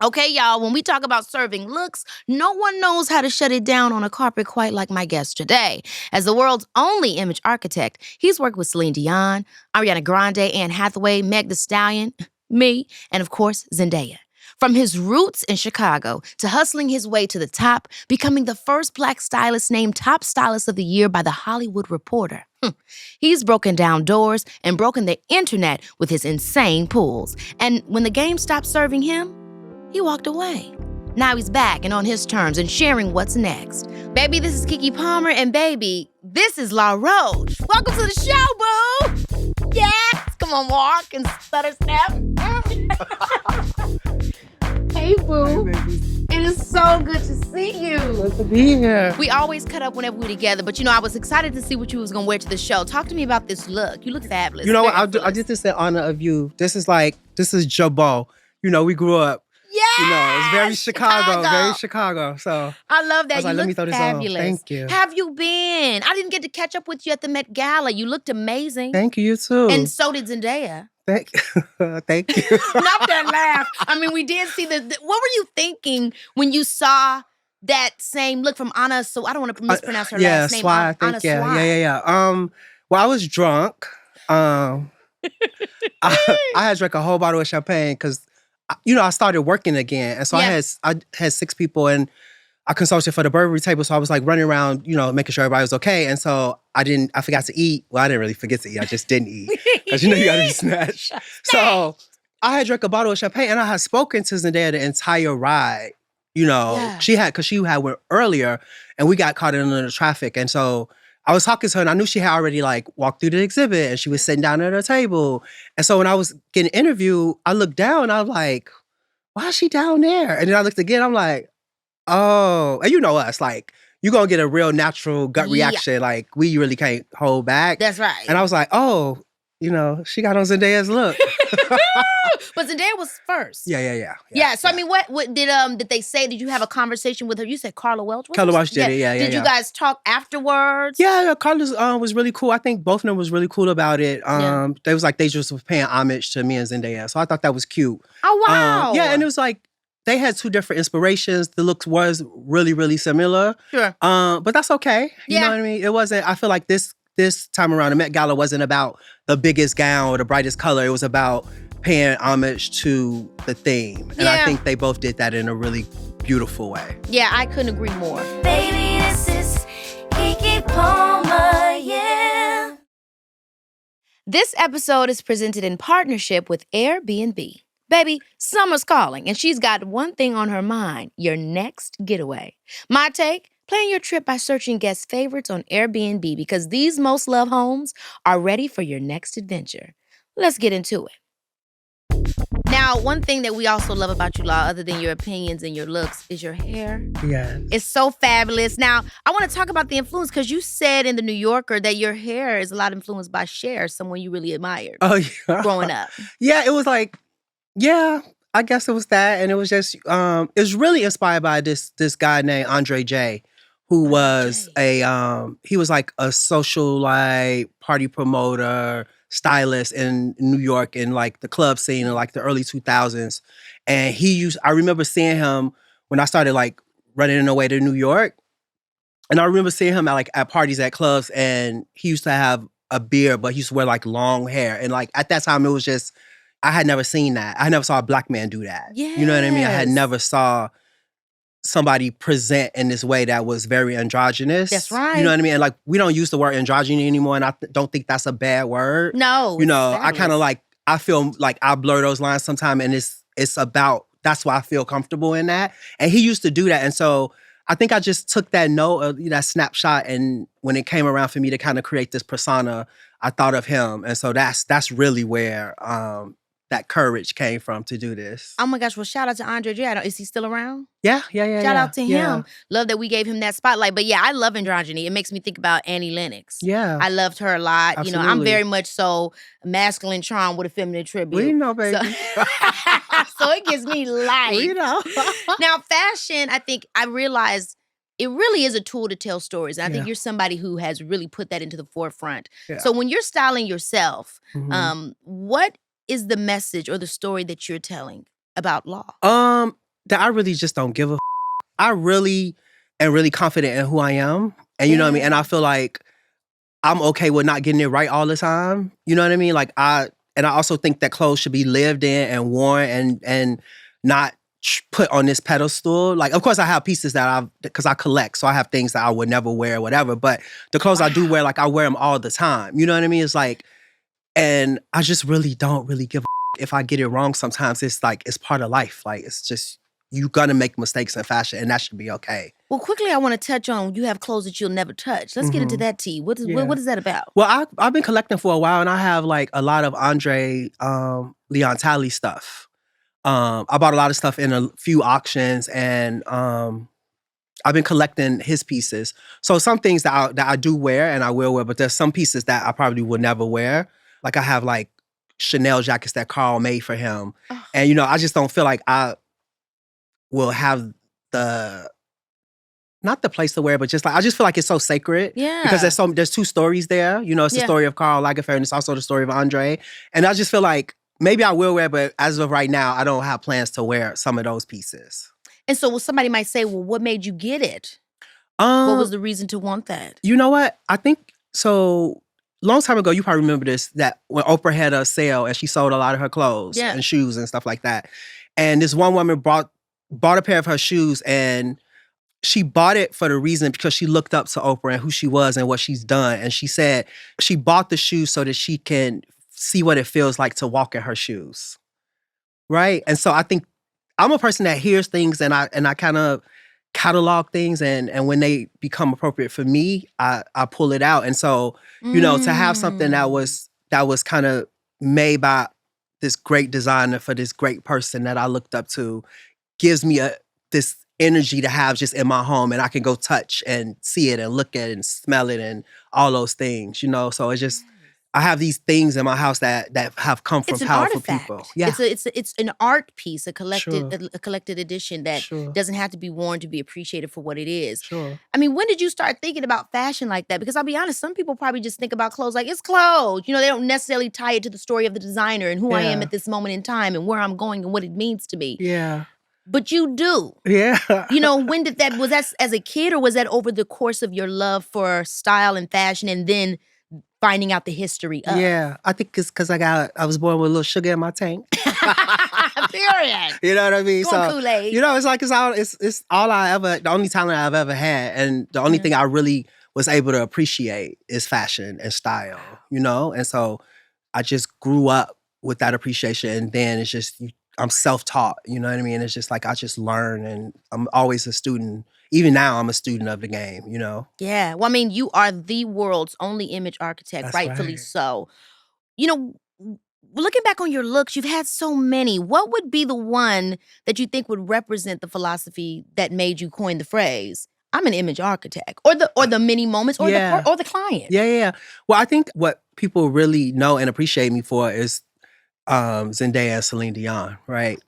Okay, y'all, when we talk about serving looks, no one knows how to shut it down on a carpet quite like my guest today. As the world's only image architect, he's worked with Celine Dion, Ariana Grande, Anne Hathaway, Meg Thee Stallion, me, and of course, Zendaya. From his roots in Chicago to hustling his way to the top, becoming the first Black stylist named Top Stylist of the Year by The Hollywood Reporter. He's broken down doors and broken the internet with his insane pulls. And when the game stopped serving him, he walked away. Now he's back and on his terms and sharing what's next. Baby, this is Keke Palmer, and baby, this is Law Roach. Welcome to the show, boo! Yes! Come on, walk and stutter snap. Hey, boo. Hey, baby. It is so good to see you. Good to be here. We always cut up whenever we're together, but I was excited to see what you was gonna wear to the show. Talk to me about this look. You look fabulous. You know what? I did this in honor of you. This is Jabot. We grew up. Yeah, it's very Chicago. So I love that. I was like, You let me look throw this fabulous. on. Thank you. Have you been? I didn't get to catch up with you at the Met Gala. You looked amazing. Thank you too. And so did Zendaya. Thank you. Not that laugh. I mean, we did see what were you thinking when you saw that same look from Anna? So I don't want to mispronounce her last name. Swai, I think. Yeah. Well, I was drunk. I had drank a whole bottle of champagne because I started working again. And so I had 6 people and I consulted for the Burberry table. So I was like running around, making sure everybody was okay. And so I forgot to eat. Well, I didn't really forget to eat. I just didn't eat. Because you gotta be snatched. So I had drank a bottle of champagne and I had spoken to Zendaya the entire ride. She had went earlier and we got caught in the traffic. And so I was talking to her and I knew she had already walked through the exhibit and she was sitting down at her table. And so when I was getting interviewed, I looked down and I was like, why is she down there? And then I looked again, I'm like, oh. And you know us, you're going to get a real natural gut reaction. We really can't hold back. That's right. And I was like, oh, she got on Zendaya's look. But Zendaya was first. Yeah. So I mean, what did they say? Did you have a conversation with her? You said Carla Welch. Carla Welch did it. Yeah. Did you guys talk afterwards? Yeah. Carla was really cool. I think both of them was really cool about it. They was they just was paying homage to me and Zendaya, so I thought that was cute. Oh wow. And it was they had 2 different inspirations. The looks was really, really similar. Sure. But that's okay. You know what I mean? It wasn't. I feel like this time around, the Met Gala wasn't about the biggest gown or the brightest color. It was about paying homage to the theme. And I think they both did that in a really beautiful way. Yeah, I couldn't agree more. Baby, this is Keke Palmer, yeah. This episode is presented in partnership with Airbnb. Baby, summer's calling, and she's got one thing on her mind: your next getaway. My take? Plan your trip by searching guest favorites on Airbnb because these most loved homes are ready for your next adventure. Let's get into it. Now, one thing that we also love about you, Law, other than your opinions and your looks, is your hair. Yes. It's so fabulous. Now, I want to talk about the influence because you said in The New Yorker that your hair is a lot influenced by Cher, someone you really admired growing up. Yeah, it was I guess it was that. And it was just, it was really inspired by this guy named Andre J, who was he was a social party promoter, stylist in New York in the club scene in the early 2000s. And I remember seeing him when I started running away to New York. And I remember seeing him at parties at clubs, and he used to have a beard, but he used to wear long hair. And at that time it was just, I had never seen that. I never saw a Black man do that. Yes. You know what I mean? I had never saw somebody present in this way that was very androgynous. That's right. You know what I mean? And we don't use the word androgyny anymore, and I don't think that's a bad word. No. I kind of I feel I blur those lines sometimes, and it's about, that's why I feel comfortable in that. And he used to do that. And so I think I just took that note, that snapshot, and when it came around for me to kind of create this persona, I thought of him. And so that's really where that courage came from to do this. Oh my gosh, well, shout out to Andre J. Is he still around? Yeah. Shout out to him. Love that we gave him that spotlight. But yeah, I love androgyny. It makes me think about Annie Lennox. Yeah. I loved her a lot. Absolutely. I'm very much so masculine charm with a feminine tribute. We know, baby. So it gives me life. We know. Now, fashion, I think I realized it really is a tool to tell stories. And I think you're somebody who has really put that into the forefront. Yeah. So when you're styling yourself, what is the message or the story that you're telling about Law? that I really just don't give a I really am really confident in who I am. And you know what I mean? And I feel like I'm okay with not getting it right all the time. You know what I mean? Like I also think that clothes should be lived in and worn and not put on this pedestal. Like, of course I have pieces because I collect, so I have things that I would never wear or whatever. But the clothes I do wear, like I wear them all the time. You know what I mean? It's like, and I just really don't really give a if I get it wrong sometimes. It's like, it's part of life. Like, it's just, you're gonna make mistakes in fashion and that should be okay. Well, quickly, I want to touch on, you have clothes that you'll never touch. Let's get into that, T. What is that about? Well, I've been collecting for a while and I have like a lot of Andre Leon Talley stuff. I bought a lot of stuff in a few auctions and I've been collecting his pieces. So some things that I do wear and I will wear, but there's some pieces that I probably will never wear. Like I have like Chanel jackets that Carl made for him. Oh. And you know, I just don't feel like I will have not the place to wear, but just like, I just feel like it's so sacred. Yeah. Because there's two stories there. You know, it's the story of Karl Lagerfeld and it's also the story of Andre. And I just feel like maybe I will wear, but as of right now, I don't have plans to wear some of those pieces. And so somebody might say, well, what made you get it? What was the reason to want that? You know what? I think, so long time ago, you probably remember this, that when Oprah had a sale and she sold a lot of her clothes and shoes and stuff like that. And this one woman bought a pair of her shoes and she bought it for the reason because she looked up to Oprah and who she was and what she's done. And she said she bought the shoes so that she can see what it feels like to walk in her shoes. Right? And so I think I'm a person that hears things and I kind of catalog things and when they become appropriate for me, I pull it out. And so, you know, to have something that was kind of made by this great designer for this great person that I looked up to gives me this energy to have just in my home, and I can go touch and see it and look at it and smell it and all those things, you know? So it's just, I have these things in my house that have come from powerful people. Yeah. It's an art piece, a collected edition that doesn't have to be worn to be appreciated for what it is. Sure. I mean, when did you start thinking about fashion like that? Because I'll be honest, some people probably just think about clothes like it's clothes. You know, they don't necessarily tie it to the story of the designer and who I am at this moment in time and where I'm going and what it means to me. Yeah. But you do. Yeah. You know, when did that, was that as a kid or was that over the course of your love for style and fashion and then finding out the history of? Yeah, I think it's because I was born with a little sugar in my tank. Period. You know what I mean? So, Kool-Aid. You know, it's like it's all the only talent I've ever had, and the only thing I really was able to appreciate is fashion and style. You know, and so I just grew up with that appreciation, and then it's just I'm self-taught. You know what I mean? It's just like I just learn, and I'm always a student. Even now, I'm a student of the game, you know? Yeah. Well, I mean, you are the world's only image architect, That's rightfully right. so. You know, looking back on your looks, you've had so many. What would be the one that you think would represent the philosophy that made you coin the phrase, I'm an image architect, or the many moments, or the client? Yeah. Well, I think what people really know and appreciate me for is Zendaya and Celine Dion, right?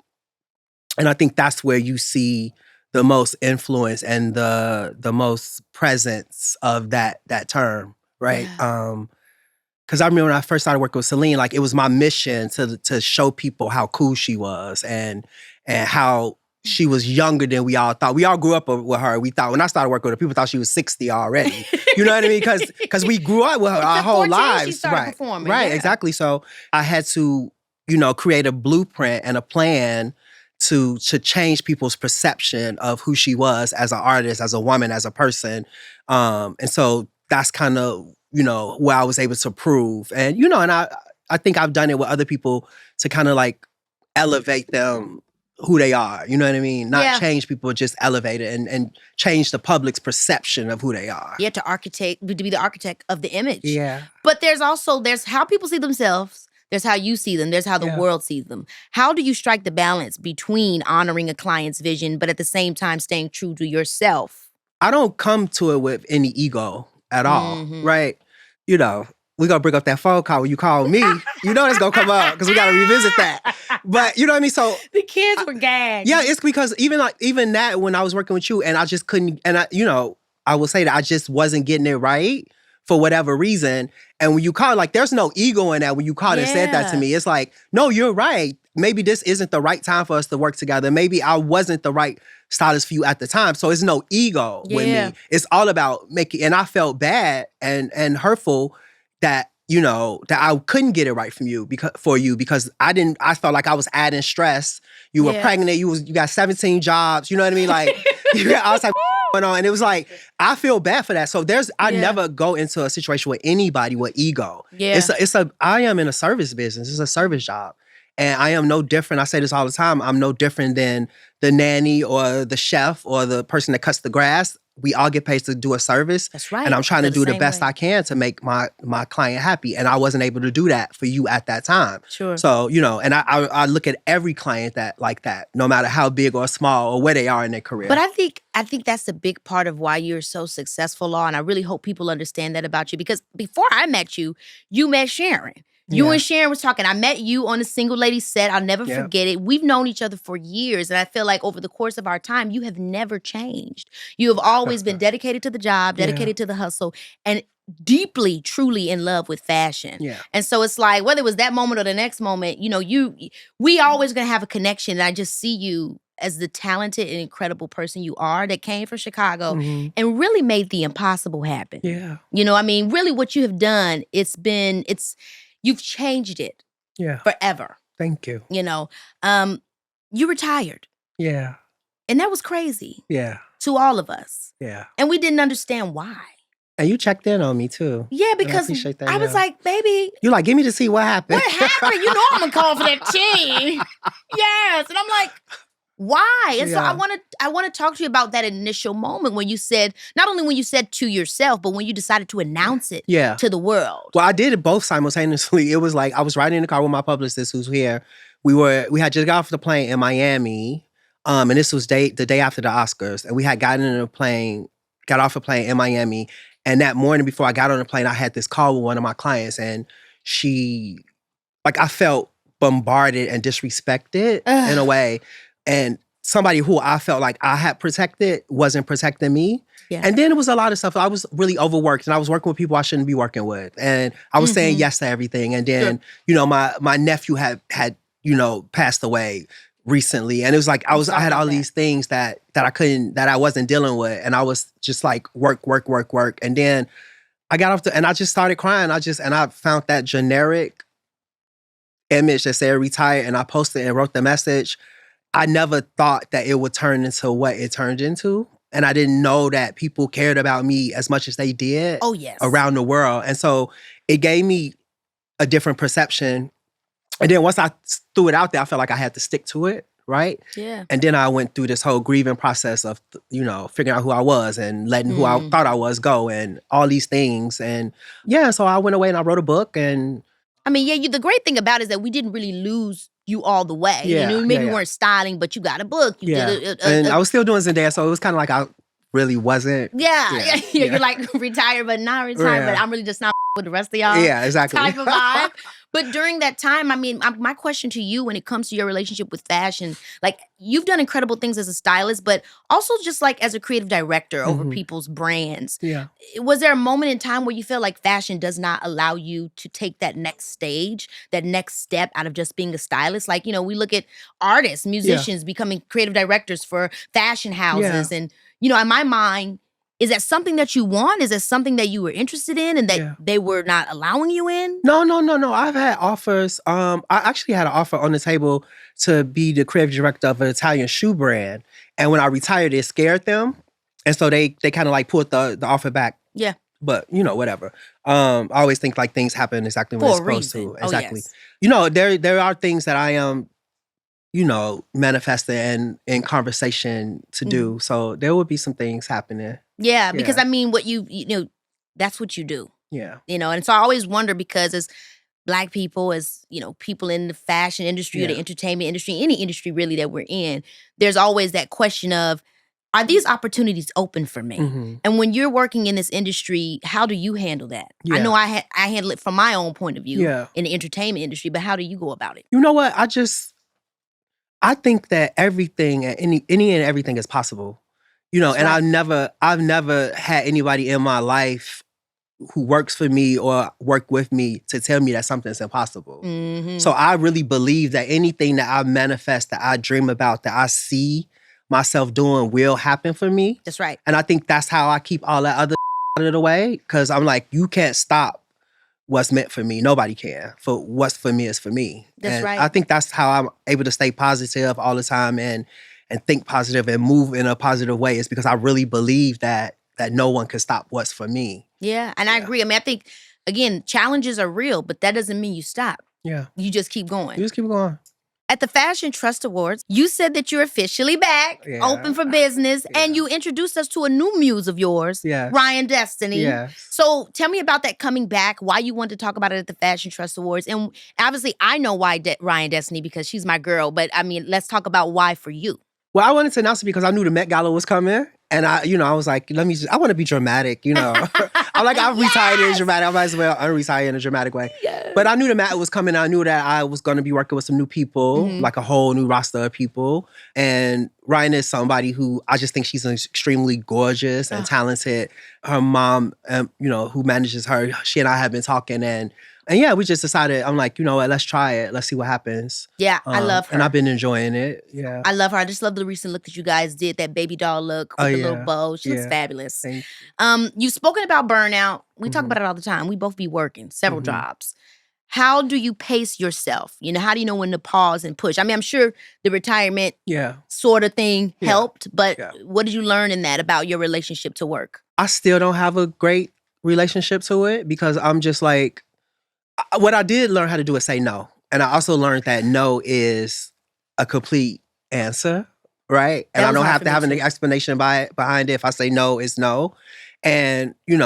And I think that's where you see the most influence and the most presence of that term, right? Yeah. Because I remember when I first started working with Celine, like it was my mission to show people how cool she was and how she was younger than we all thought. We all grew up with her. We thought, when I started working with her, people thought she was 60 already. You know what I mean? Because we grew up with her our whole 14, lives. she started performing. Right, Yeah. exactly. So I had to, you know, create a blueprint and a plan to change people's perception of who she was as an artist, as a woman, as a person. And so that's kind of, you know, where I was able to prove. And, you know, and I think I've done it with other people to kind of like elevate them who they are. You know what I mean? Not change people, just elevate it and change the public's perception of who they are. Yeah, to be the architect of the image. Yeah. But there's how people see themselves. There's how you see them. There's how the world sees them. How do you strike the balance between honoring a client's vision, but at the same time staying true to yourself? I don't come to it with any ego at all, right? You know, we're going to bring up that phone call when you call me. You know it's going to come up because we got to revisit that. But you know what I mean? So the kids were gagged. Yeah, it's because even that, when I was working with you and I just couldn't, and I will say that I just wasn't getting it right for whatever reason. And when you called, like, there's no ego in that when you called and said that to me. It's like, no, you're right. maybe this isn't the right time for us to work together. Maybe I wasn't the right stylist for you at the time. So it's no ego with me. It's all about making, and I felt bad and hurtful that, that I couldn't get it right from you because I felt like I was adding stress. You were pregnant, you got 17 jobs, you know what I mean? Like, I was like, going on. And it was like, I feel bad for that. So I never go into a situation with anybody with ego. Yeah. I am in a service business. It's a service job. And I am no different. I say this all the time. I'm no different than the nanny or the chef or the person that cuts the grass. We all get paid to do a service. That's right. And I'm trying to do the best I can to make my client happy. And I wasn't able to do that for you at that time. Sure. So, and I look at every client like that, no matter how big or small or where they are in their career. But I think that's a big part of why you're so successful, Law. And I really hope people understand that about you. Because before I met you, you met Sharon. You and Sharon was talking. I met you on a Single Lady set. I'll never forget it. We've known each other for years. And I feel like over the course of our time, you have never changed. You have always been dedicated to the job, dedicated to the hustle, and deeply, truly in love with fashion. Yeah. And so it's like, whether it was that moment or the next moment, we always going to have a connection. And I just see you as the talented and incredible person you are that came from Chicago and really made the impossible happen. Yeah. Really what you have done, you've changed it forever. Thank you. You retired. Yeah. And that was crazy. Yeah. To all of us. Yeah. And we didn't understand why. And you checked in on me too. Yeah, because I was like, baby. You're like, give me to see what happened. What happened? I'm going to call for that teen. Yes. And I'm like, why? And so I want to talk to you about that initial moment when you said, not only when you said to yourself, but when you decided to announce it to the world. Well, I did it both simultaneously. It was like I was riding in the car with my publicist who's here. We had just got off the plane in Miami. And this was the day after the Oscars. And we had got off the plane in Miami. And that morning before I got on the plane, I had this call with one of my clients. And I felt bombarded and disrespected in a way. And somebody who I felt like I had protected wasn't protecting me. Yeah. And then it was a lot of stuff. I was really overworked and I was working with people I shouldn't be working with. And I was saying yes to everything. And then, my nephew had passed away recently. And it was like I had all these things that I wasn't dealing with. And I was just like work. And then I got off and I just started crying. And I found that generic image that said retired and I posted and wrote the message. I never thought that it would turn into what it turned into. And I didn't know that people cared about me as much as they did around the world. And so it gave me a different perception. And then once I threw it out there, I felt like I had to stick to it, right? Yeah. And then I went through this whole grieving process of, figuring out who I was and letting who I thought I was go and all these things. And so I went away and I wrote a book and... the great thing about it is that we didn't really lose you all the way. Maybe you weren't styling, but you got a book. You did and I was still doing Zendaya, so it was kind of like I really wasn't. Yeah. You're like retired, but not retired, but I'm really just not with the rest of y'all. Yeah, exactly. Type of vibe. But during that time, my question to you when it comes to your relationship with fashion, like you've done incredible things as a stylist, but also just like as a creative director over people's brands. Yeah. Was there a moment in time where you feel like fashion does not allow you to take that next stage, that next step out of just being a stylist? Like, we look at artists, musicians becoming creative directors for fashion houses. And, in my mind, is that something that you want? Is that something that you were interested in and that they were not allowing you in? No. I've had offers. I actually had an offer on the table to be the creative director of an Italian shoe brand. And when I retired, it scared them. And so they kind of like pulled the offer back. Yeah. But, whatever. I always think like things happen exactly when it's supposed to. Exactly. Oh, yes. There are things that I am, manifesting and in conversation to do. So there will be some things happening. Yeah, because what that's what you do. Yeah. And so I always wonder because as Black people, as, people in the fashion industry or the entertainment industry, any industry really that we're in, there's always that question of, are these opportunities open for me? And when you're working in this industry, how do you handle that? Yeah. I know I handle it from my own point of view in the entertainment industry, but how do you go about it? You know what? I think that everything, any and everything is possible. And I've never had anybody in my life, who works for me or work with me to tell me that something's impossible. Mm-hmm. So I really believe that anything that I manifest, that I dream about, that I see myself doing will happen for me. That's right. And I think that's how I keep all that other out of the way, because I'm like, you can't stop what's meant for me. Nobody can. For what's for me is for me. That's and right. I think that's how I'm able to stay positive all the time and think positive and move in a positive way, is because I really believe that no one can stop what's for me. Yeah, and I agree. I mean, I think, again, challenges are real, but that doesn't mean you stop. Yeah. You just keep going. You just keep going. At the Fashion Trust Awards, you said that you're officially back, open for business, and you introduced us to a new muse of yours, Ryan Destiny. Yes. So tell me about that coming back, why you wanted to talk about it at the Fashion Trust Awards. And obviously, I know why Ryan Destiny, because she's my girl, but I mean, let's talk about why for you. Well, I wanted to announce it because I knew the Met Gala was coming. And I was like, I want to be dramatic, I'm like, I've retired in dramatic. I might as well unretire in a dramatic way. Yes. But I knew the Met was coming. I knew that I was going to be working with some new people, like a whole new roster of people. And Ryan is somebody who I just think she's extremely gorgeous and talented. Her mom, who manages her, she and I have been talking, and yeah, we just decided, I'm like, you know what, let's try it. Let's see what happens. Yeah, I love her. And I've been enjoying it. Yeah. I love her. I just love the recent look that you guys did, that baby doll look with the little bow. She looks fabulous. Thank you. You've spoken about burnout. We talk about it all the time. We both be working several jobs. How do you pace yourself? How do you know when to pause and push? I mean, I'm sure the retirement sort of thing helped, but what did you learn in that about your relationship to work? I still don't have a great relationship to it, because I'm just like, what I did learn how to do is say no. And I also learned that no is a complete answer, right? And I don't have to have an explanation behind it. If I say no, it's no. And, in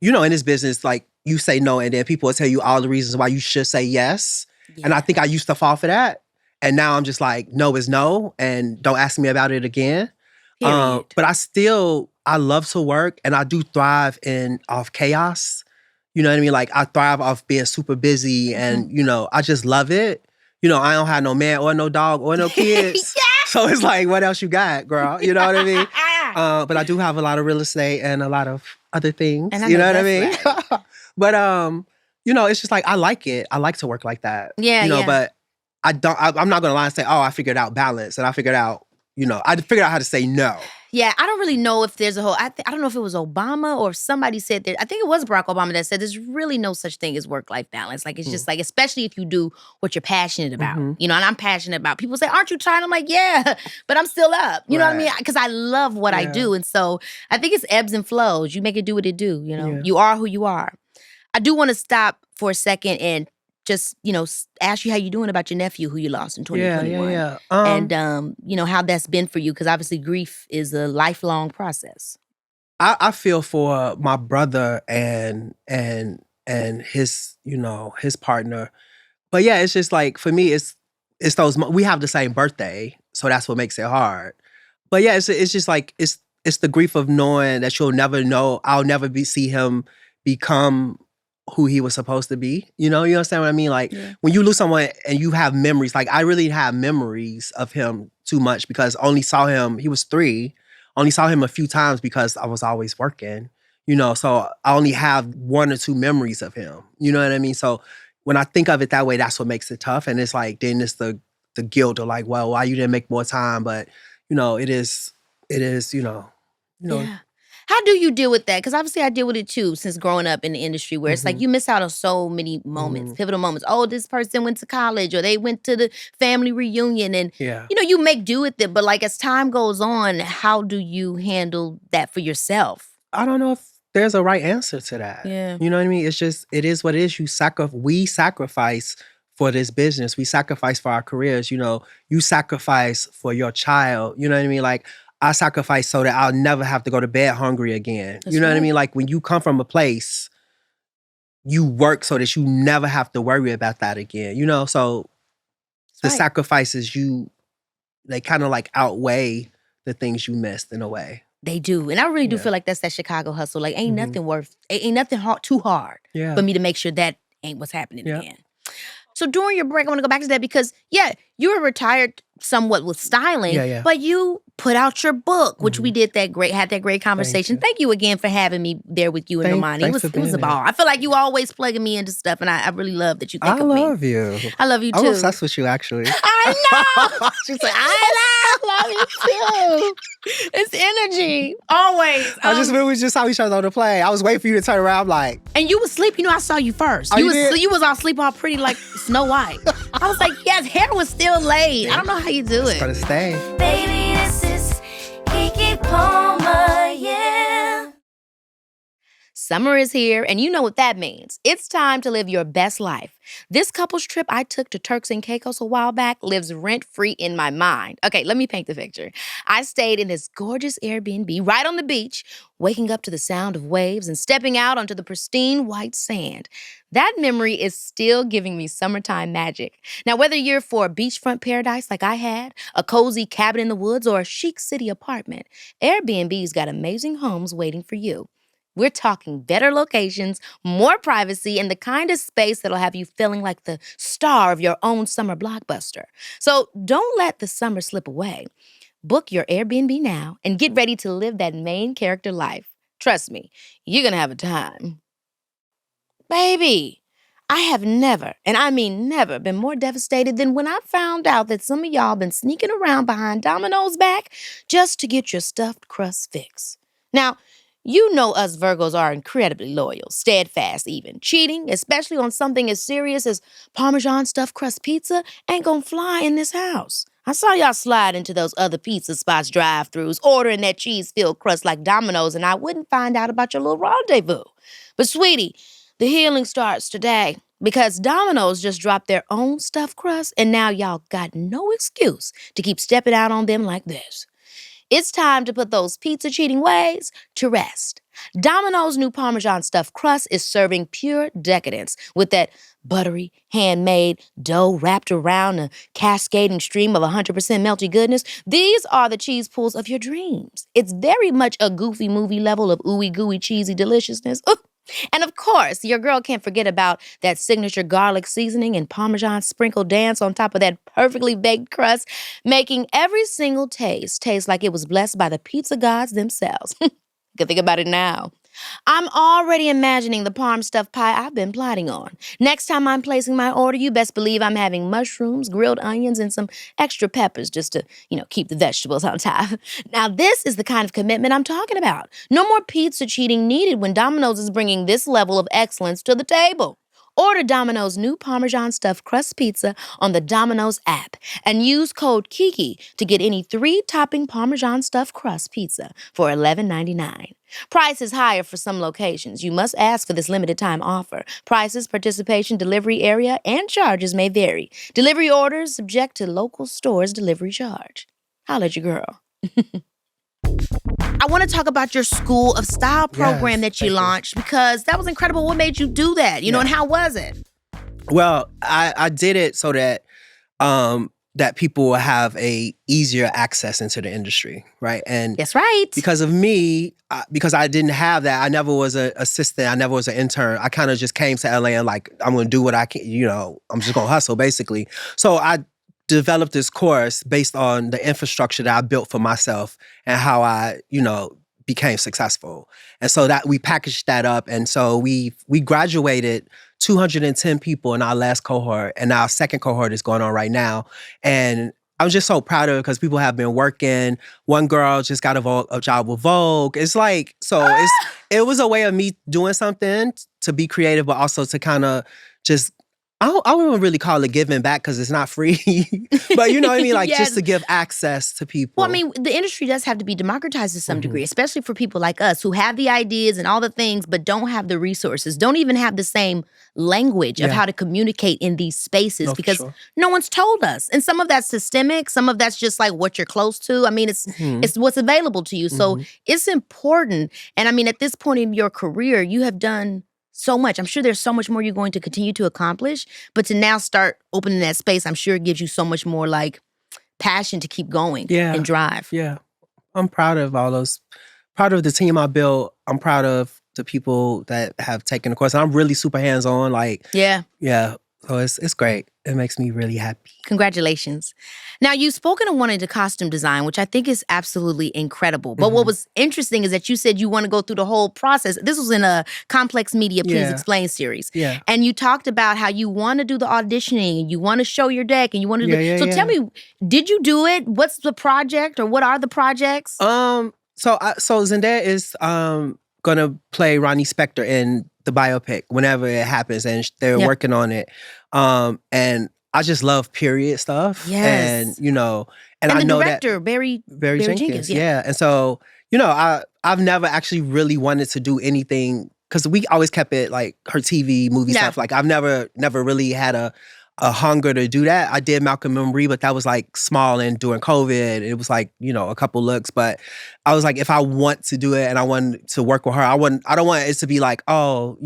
this business, like, you say no, and then people will tell you all the reasons why you should say yes. Yeah. And I think I used to fall for that. And now I'm just like, no is no, and don't ask me about it again. But I love to work, and I do thrive off chaos. You know what I mean? Like, I thrive off being super busy, and, I just love it. I don't have no man or no dog or no kids. So it's like, what else you got, girl? You know what I mean? But I do have a lot of real estate and a lot of other things. You know what I mean? Right. But, it's just like, I like it. I like to work like that. Yeah, but I'm not going to lie and say, oh, I figured out balance, and I figured out, I figured out how to say no. Yeah, I don't really know if there's I don't know if it was Obama or if somebody said that. I think it was Barack Obama that said there's really no such thing as work-life balance. Like, it's just like, especially if you do what you're passionate about. And I'm passionate about. People say, aren't you tired? I'm like, yeah, but I'm still up. You know what I mean? Because I love what I do. And so I think it's ebbs and flows. You make it do what it do. You are who you are. I do want to stop for a second and just, ask you how you're doing about your nephew who you lost in 2021. Yeah. And, how that's been for you, because obviously grief is a lifelong process. I feel for my brother and his, his partner. But yeah, it's just like, for me, it's those, we have the same birthday, so that's what makes it hard. But yeah, it's just like, it's the grief of knowing that you'll never know, I'll never see him become who he was supposed to be. You understand what I mean? Like, when you lose someone and you have memories, like, I really have memories of him too much, because I only saw him, he was 3, only saw him a few times because I was always working, so I only have 1 or 2 memories of him. You know what I mean? So when I think of it that way, that's what makes it tough. And it's like, then it's the guilt of like, well, why you didn't make more time? But, it is, Yeah. How do you deal with that? Because obviously I deal with it too, since growing up in the industry, where it's like you miss out on so many moments, pivotal moments. Oh, this person went to college, or they went to the family reunion, and you make do with it. But like, as time goes on, how do you handle that for yourself? I don't know if there's a right answer to that. Yeah. You know what I mean? It's just, it is what it is. We sacrifice for this business. We sacrifice for our careers. You sacrifice for your child. You know what I mean? Like, I sacrifice so that I'll never have to go to bed hungry again. That's what I mean? Like, when you come from a place, you work so that you never have to worry about that again. So the sacrifices they kind of like outweigh the things you missed in a way. They do. And I really do feel like that's that Chicago hustle. Like, ain't nothing too hard for me to make sure that ain't what's happening again. So during your break, I want to go back to that because, you were retired somewhat with styling, but you put out your book, which we had that great conversation. Thank you again for having me there with you and Normani. It was a ball. I feel like you always plugging me into stuff, and I really love that you think of me. I love you. I love you too. I'm obsessed with you, actually. I know. She's like, I love you too. It's energy. Always. We just saw each other on the plane. I was waiting for you to turn around. I'm like. And you was asleep. I saw you first. Oh, you was all asleep all pretty like Snow White. I was like, his hair was still laid. I don't know how you do it. It's gonna stay. Baby, this is Keke Palmer, yeah. Summer is here, and you know what that means. It's time to live your best life. This couple's trip I took to Turks and Caicos a while back lives rent-free in my mind. Okay, let me paint the picture. I stayed in this gorgeous Airbnb right on the beach, waking up to the sound of waves and stepping out onto the pristine white sand. That memory is still giving me summertime magic. Now, whether you're for a beachfront paradise like I had, a cozy cabin in the woods, or a chic city apartment, Airbnb's got amazing homes waiting for you. We're talking better locations, more privacy, and the kind of space that'll have you feeling like the star of your own summer blockbuster. So don't let the summer slip away. Book your Airbnb now and get ready to live that main character life. Trust me, you're gonna have a time. Baby, I have never, and I mean never, been more devastated than when I found out that some of y'all been sneaking around behind Domino's back just to get your stuffed crust fix. Now, you know us Virgos are incredibly loyal, steadfast even. Cheating, especially on something as serious as Parmesan stuffed crust pizza, ain't gonna fly in this house. I saw y'all slide into those other pizza spots drive-thrus, ordering that cheese-filled crust like Domino's, and I wouldn't find out about your little rendezvous. But sweetie, the healing starts today because Domino's just dropped their own stuffed crust, and now y'all got no excuse to keep stepping out on them like this. It's time to put those pizza cheating ways to rest. Domino's new Parmesan stuffed crust is serving pure decadence with that buttery, handmade dough wrapped around a cascading stream of 100% melty goodness. These are the cheese pools of your dreams. It's very much a Goofy movie level of ooey gooey cheesy deliciousness. Ooh. And of course, your girl can't forget about that signature garlic seasoning and Parmesan sprinkle dance on top of that perfectly baked crust, making every single taste like it was blessed by the pizza gods themselves. Good think about it now. I'm already imagining the parm stuffed pie I've been plotting on. Next time I'm placing my order, you best believe I'm having mushrooms, grilled onions, and some extra peppers just to, keep the vegetables on top. Now, this is the kind of commitment I'm talking about. No more pizza cheating needed when Domino's is bringing this level of excellence to the table. Order Domino's new Parmesan stuffed crust pizza on the Domino's app and use code KIKI to get any 3-topping Parmesan stuffed crust pizza for $11.99. Price is higher for some locations. You must ask for this limited time offer. Prices, participation, delivery area, and charges may vary. Delivery orders subject to local store's delivery charge. Holla at your girl. I want to talk about your School of Style program that you launched because that was incredible. What made you do that? And how was it? Well, I did it so that that people will have a easier access into the industry, right? And that's right. Because of me, because I didn't have that, I never was an assistant, I never was an intern. I kind of just came to LA and I'm going to do what I can, I'm just going to hustle basically. So I developed this course based on the infrastructure that I built for myself and how I, became successful. And so that we packaged that up. And so we graduated 210 people in our last cohort, and our second cohort is going on right now. And I'm just so proud of it because people have been working. One girl just got a job with Vogue. It's it was a way of me doing something to be creative, but also to kind of just, I wouldn't really call it giving back because it's not free. But you know what I mean? Just to give access to people. Well, I mean, the industry does have to be democratized to some degree, especially for people like us who have the ideas and all the things, but don't have the resources, don't even have the same language of how to communicate in these spaces because no one's told us. And some of that's systemic, some of that's just like what you're close to. I mean, it's what's available to you. So it's important. And I mean, at this point in your career, you have done so much. I'm sure there's so much more you're going to continue to accomplish, but to now start opening that space, I'm sure it gives you so much more passion to keep going and drive. Yeah. I'm proud of all those, proud of the team I built. I'm proud of the people that have taken the course. And I'm really super hands-on. Yeah. So it's great. It makes me really happy. Congratulations. Now, you've spoken of wanting to costume design, which I think is absolutely incredible. But what was interesting is that you said you want to go through the whole process. This was in a Complex Media Please Explain series. Yeah. And you talked about how you want to do the auditioning, and you want to show your deck, and you want to do So tell me, did you do it? What's the project, or what are the projects? So Zendaya is gonna play Ronnie Spector in the biopic whenever it happens, and they're working on it. And I just love period stuff. Yes. And and I the know director, that Barry Jenkins. And so, I've never actually really wanted to do anything, because we always kept it like her TV, movie stuff. Like I've never really had a hunger to do that. I did Malcolm and Marie, but that was like small, and during COVID, it was like, a couple looks. But I was like, if I want to do it and I want to work with her, I don't want it to be like, oh,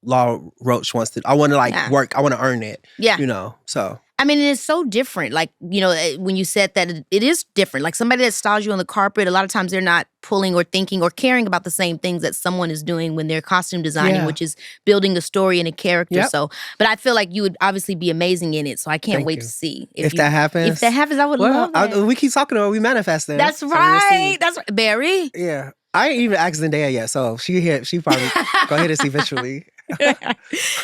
Law Roach wants to. I want to work. I want to earn it. Yeah. So. I mean, it's so different. Like, when you said that, it is different. Like somebody that styles you on the carpet, a lot of times they're not pulling or thinking or caring about the same things that someone is doing when they're costume designing, which is building a story and a character. Yep. So, but I feel like you would obviously be amazing in it. So I can't wait to see. If that happens. If that happens, I would love that. We keep talking about it. We manifest it. That's right. That's right. Barry? Yeah. I ain't even asked Zendaya yet, so she probably go ahead and see eventually.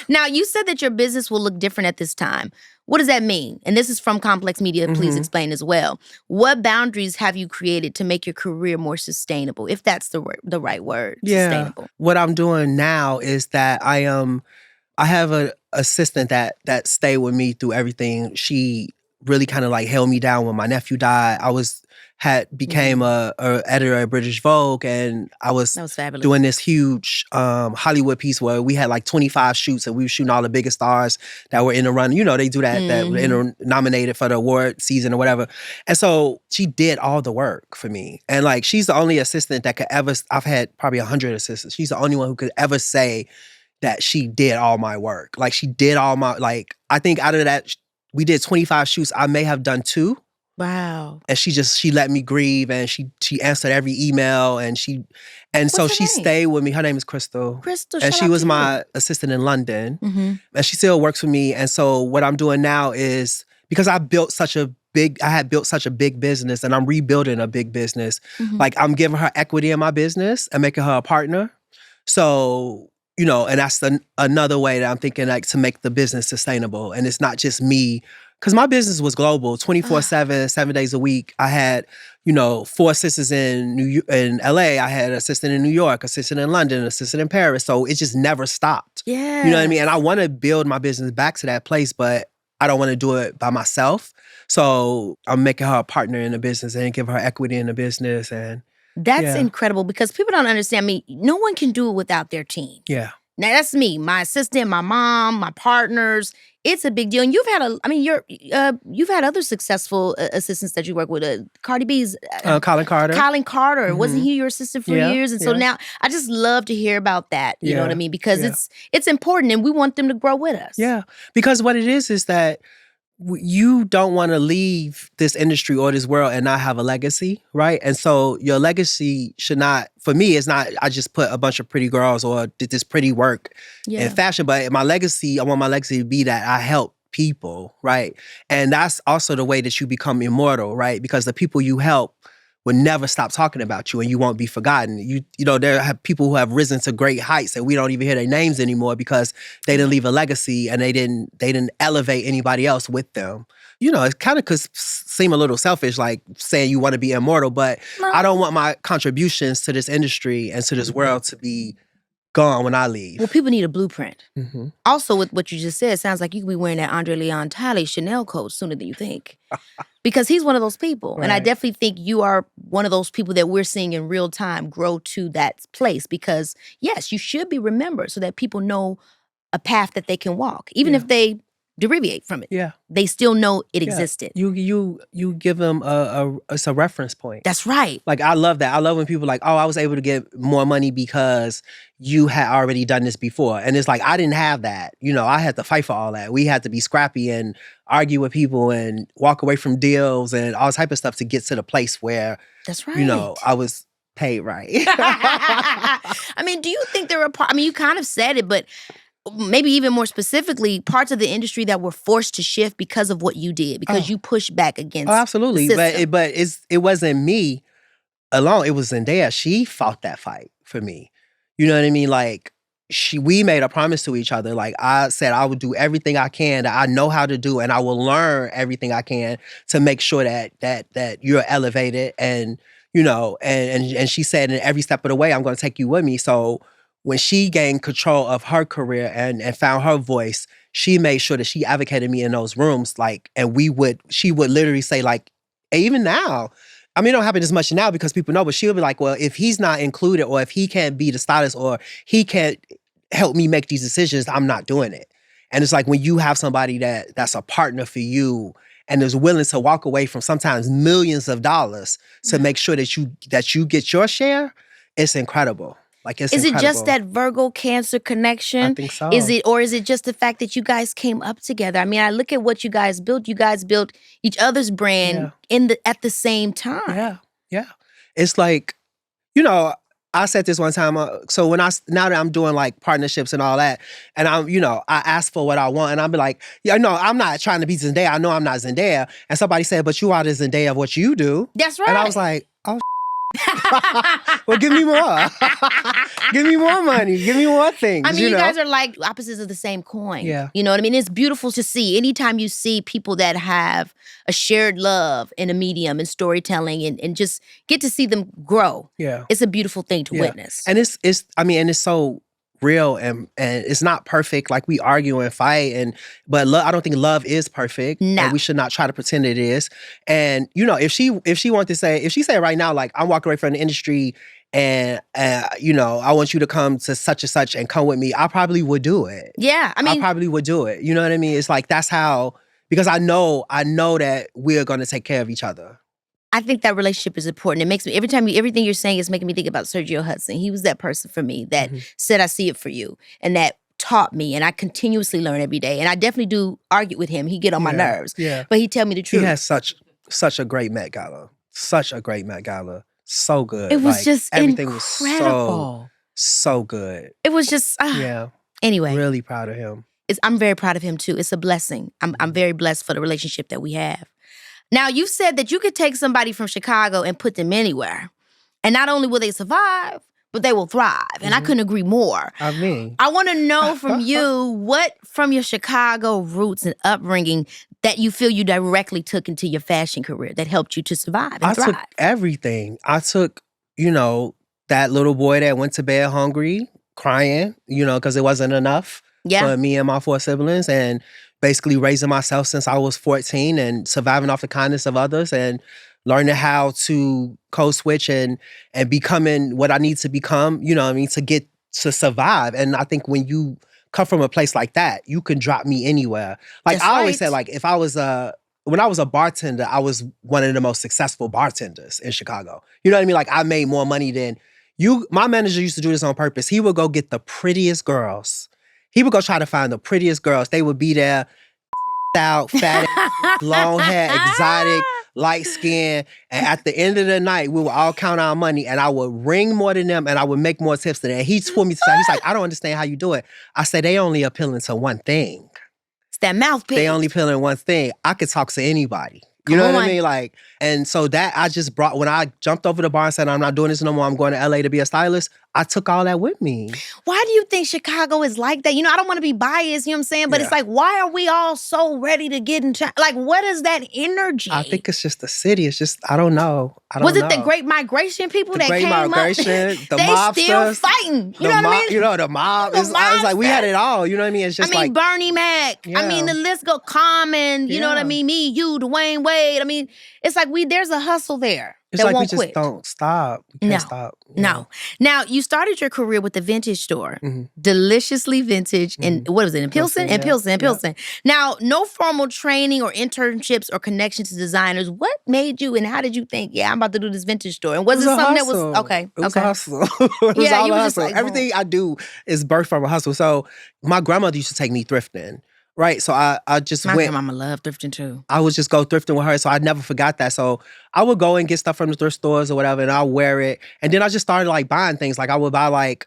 Now, you said that your business will look different at this time. What does that mean? And this is from Complex Media. Please explain as well. What boundaries have you created to make your career more sustainable, if that's the right word? Yeah. Sustainable. What I'm doing now is that I have an assistant that stayed with me through everything. She really kind of like held me down when my nephew died. I became a editor at British Vogue, and I was doing this huge Hollywood piece where we had like 25 shoots, and we were shooting all the biggest stars that were in the run. They do that, that were nominated for the award season or whatever. And so she did all the work for me. And like, she's the only assistant that could ever, I've had probably 100 assistants. She's the only one who could ever say that she did all my work. Like she did all my, like, I think out of that, we did 25 shoots. I may have done 2. Wow. And she let me grieve, and she answered every email, and she stayed with me. Her name is Crystal. Crystal, and she was my assistant in London. And she still works for me. And so what I'm doing now is, because I had built such a big business, and I'm rebuilding a big business. Like I'm giving her equity in my business and making her a partner. So, and that's another way that I'm thinking, like, to make the business sustainable. And it's not just me. Because my business was global, 24/7, 7 days a week. I had, 4 assistants in LA. I had an assistant in New York, assistant in London, assistant in Paris. So it just never stopped. Yeah. You know what I mean? And I want to build my business back to that place, but I don't want to do it by myself. So I'm making her a partner in the business and give her equity in the business. And that's incredible, because people don't understand me. No one can do it without their team. Yeah. Now that's me, my assistant, my mom, my partners. It's a big deal. And you've had you've had other successful assistants that you work with. Cardi B's Colin Carter. Colin Carter. Wasn't he your assistant for years? And so now I just love to hear about that. You know what I mean? Because it's important, and we want them to grow with us. Yeah. Because what it is that you don't want to leave this industry or this world and not have a legacy, right? And so your legacy should not, for me, it's not, I just put a bunch of pretty girls or did this pretty work in fashion, but my legacy, I want my legacy to be that I help people, right? And that's also the way that you become immortal, right? Because the people you help will never stop talking about you, and you won't be forgotten. There are people who have risen to great heights, and we don't even hear their names anymore because they didn't leave a legacy, and they didn't elevate anybody else with them. It kind of could seem a little selfish, like saying you want to be immortal, but I don't want my contributions to this industry and to this world to be gone when I leave. Well, people need a blueprint. Also, with what you just said, it sounds like you could be wearing that Andre Leon Talley Chanel coat sooner than you think. Because he's one of those people. Right. And I definitely think you are one of those people that we're seeing in real time grow to that place. Because, yes, you should be remembered so that people know a path that they can walk. Even if they deviate from it. Yeah. They still know it existed. You give them it's a reference point. That's right. Like, I love that. I love when people are like, oh, I was able to get more money because you had already done this before. And it's like, I didn't have that. I had to fight for all that. We had to be scrappy and argue with people and walk away from deals and all type of stuff to get to the place where, that's right. I was paid right. I mean, do you think there are you kind of said it, but maybe even more specifically, parts of the industry that were forced to shift because of what you did, because you pushed back against absolutely. the system. But it wasn't me alone. It was Zendaya. She fought that fight for me. You know what I mean? Like, we made a promise to each other. Like, I said I would do everything I can that I know how to do, and I will learn everything I can to make sure that you're elevated. And, you know, and she said, in every step of the way, I'm going to take you with me. So when she gained control of her career and found her voice, she made sure that she advocated me in those rooms. Like, and she would literally say, like, even now, I mean, it don't happen as much now because people know, but she would be like, well, if he's not included, or if he can't be the stylist, or he can't help me make these decisions, I'm not doing it. And it's like, when you have somebody that's a partner for you and is willing to walk away from sometimes millions of dollars to make sure that you get your share, it's incredible. Like, it's Is incredible. it just that Virgo Cancer connection? I think so. Or is it just the fact that you guys came up together? I mean, I look at what you guys built. You guys built each other's brand at the same time. Yeah. It's like, you know, I said this one time. So now that I'm doing like partnerships and all that, and I ask for what I want, and I'll be like, yeah, no, I'm not trying to be Zendaya. I know I'm not Zendaya. And somebody said, but you are the Zendaya of what you do. That's right. And I was like, oh. Well, give me more. Give me more money. Give me more things. I mean, you guys are like opposites of the same coin. Yeah. You know what I mean? It's beautiful to see. Anytime you see people that have a shared love in a medium and storytelling and just get to see them grow. Yeah. It's a beautiful thing to witness. And it's so real and it's not perfect. Like, we argue and fight, but I don't think love is perfect. No. And we should not try to pretend it is. And, you know, if she wanted to say, if she said right now, like, I'm walking away from the industry and, you know, I want you to come to such and such and come with me, I probably would do it. Yeah. I mean, I probably would do it. You know what I mean? It's like, that's how, because I know that we're going to take care of each other. I think that relationship is important. It makes me, everything you're saying is making me think about Sergio Hudson. He was that person for me that said, I see it for you. And that taught me. And I continuously learn every day. And I definitely do argue with him. He get on my nerves. Yeah. But he tell me the truth. He has such a great Met Gala. Such a great Met Gala. So good. It was just everything incredible. was so good. It was just, Anyway. Really proud of him. I'm very proud of him too. It's a blessing. I'm very blessed for the relationship that we have. Now, you said that you could take somebody from Chicago and put them anywhere. And not only will they survive, but they will thrive. And I couldn't agree more. I mean. I want to know from you, what from your Chicago roots and upbringing that you feel you directly took into your fashion career that helped you to survive and thrive? I took everything. I took, you know, that little boy that went to bed hungry, crying, you know, because it wasn't enough for me and my 4 siblings. And basically raising myself since I was 14 and surviving off the kindness of others and learning how to code switch and becoming what I need to become, you know what I mean, to survive. And I think when you come from a place like that, you can drop me anywhere. Like, That's I always right. said, like, when I was a bartender, I was one of the most successful bartenders in Chicago. You know what I mean? Like, I made more money than you. My manager used to do this on purpose. He would go get the prettiest girls. He would go try to find the prettiest girls. They would be there, out, fat, long hair, exotic, light skin. And at the end of the night, we would all count our money and I would ring more than them and I would make more tips than them. And he told me, he's like, I don't understand how you do it. I said, they only appealing to one thing. It's that mouthpiece. They only appealing one thing. I could talk to anybody. You know what I mean? Like, and so that I just brought, when I jumped over the bar and said, I'm not doing this no more, I'm going to LA to be a stylist, I took all that with me. Why do you think Chicago is like that? You know, I don't want to be biased, you know what I'm saying? But it's like, why are we all so ready to get in? Like, what is that energy? I think it's just the city. It's just, I don't know. Was it the Great Migration people that came up? The Great Migration, the they mobsters. Still fighting. You know what I mean? You know, the mob. It's like, we had it all. You know what I mean? It's just like. Bernie Mac. Yeah. I mean, the list go Common. You know what I mean? Me, you, Dwayne Wade. I mean, it's like there's a hustle there. It's like we just don't stop. We can't stop. No. Now, you started your career with the vintage store. Deliciously Vintage. And what was it? In Pilsen? In Pilsen. Now, no formal training or internships or connections to designers. What made you and how did you think, I'm about to do this vintage store? And was it something that was, okay. It was a hustle. It was all a hustle. Like, everything I do is birthed from a hustle. So my grandmother used to take me thrifting. Right, so I just My went. My grandmama loved thrifting too. I would just go thrifting with her, so I never forgot that. So I would go and get stuff from the thrift stores or whatever, and I'll wear it. And then I just started like buying things. Like I would buy like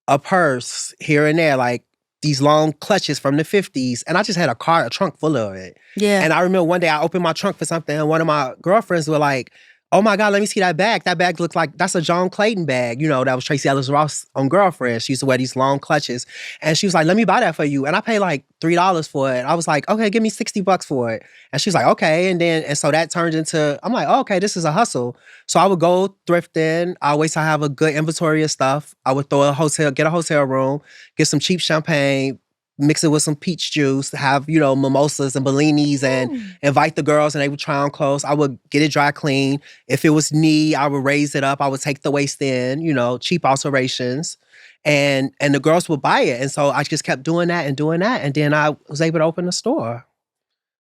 a purse here and there, like these long clutches from the 50s. And I just had a trunk full of it. Yeah. And I remember one day I opened my trunk for something and one of my girlfriends were like, oh my God, let me see that bag. That bag looks like, that's a John Clayton bag. You know, that was Tracy Ellis Ross on Girlfriend. She used to wear these long clutches. And she was like, let me buy that for you. And I paid like $3 for it. I was like, okay, give me $60 for it. And she was like, okay. And so that turned into, I'm like, oh, okay, this is a hustle. So I would go thrifting. I always have a good inventory of stuff. I would get a hotel room, get some cheap champagne, mix it with some peach juice, have, mimosas and bellinis and invite the girls and they would try on clothes. I would get it dry clean. If it was knee, I would raise it up. I would take the waist in, cheap alterations. And the girls would buy it. And so I just kept doing that. And then I was able to open a store.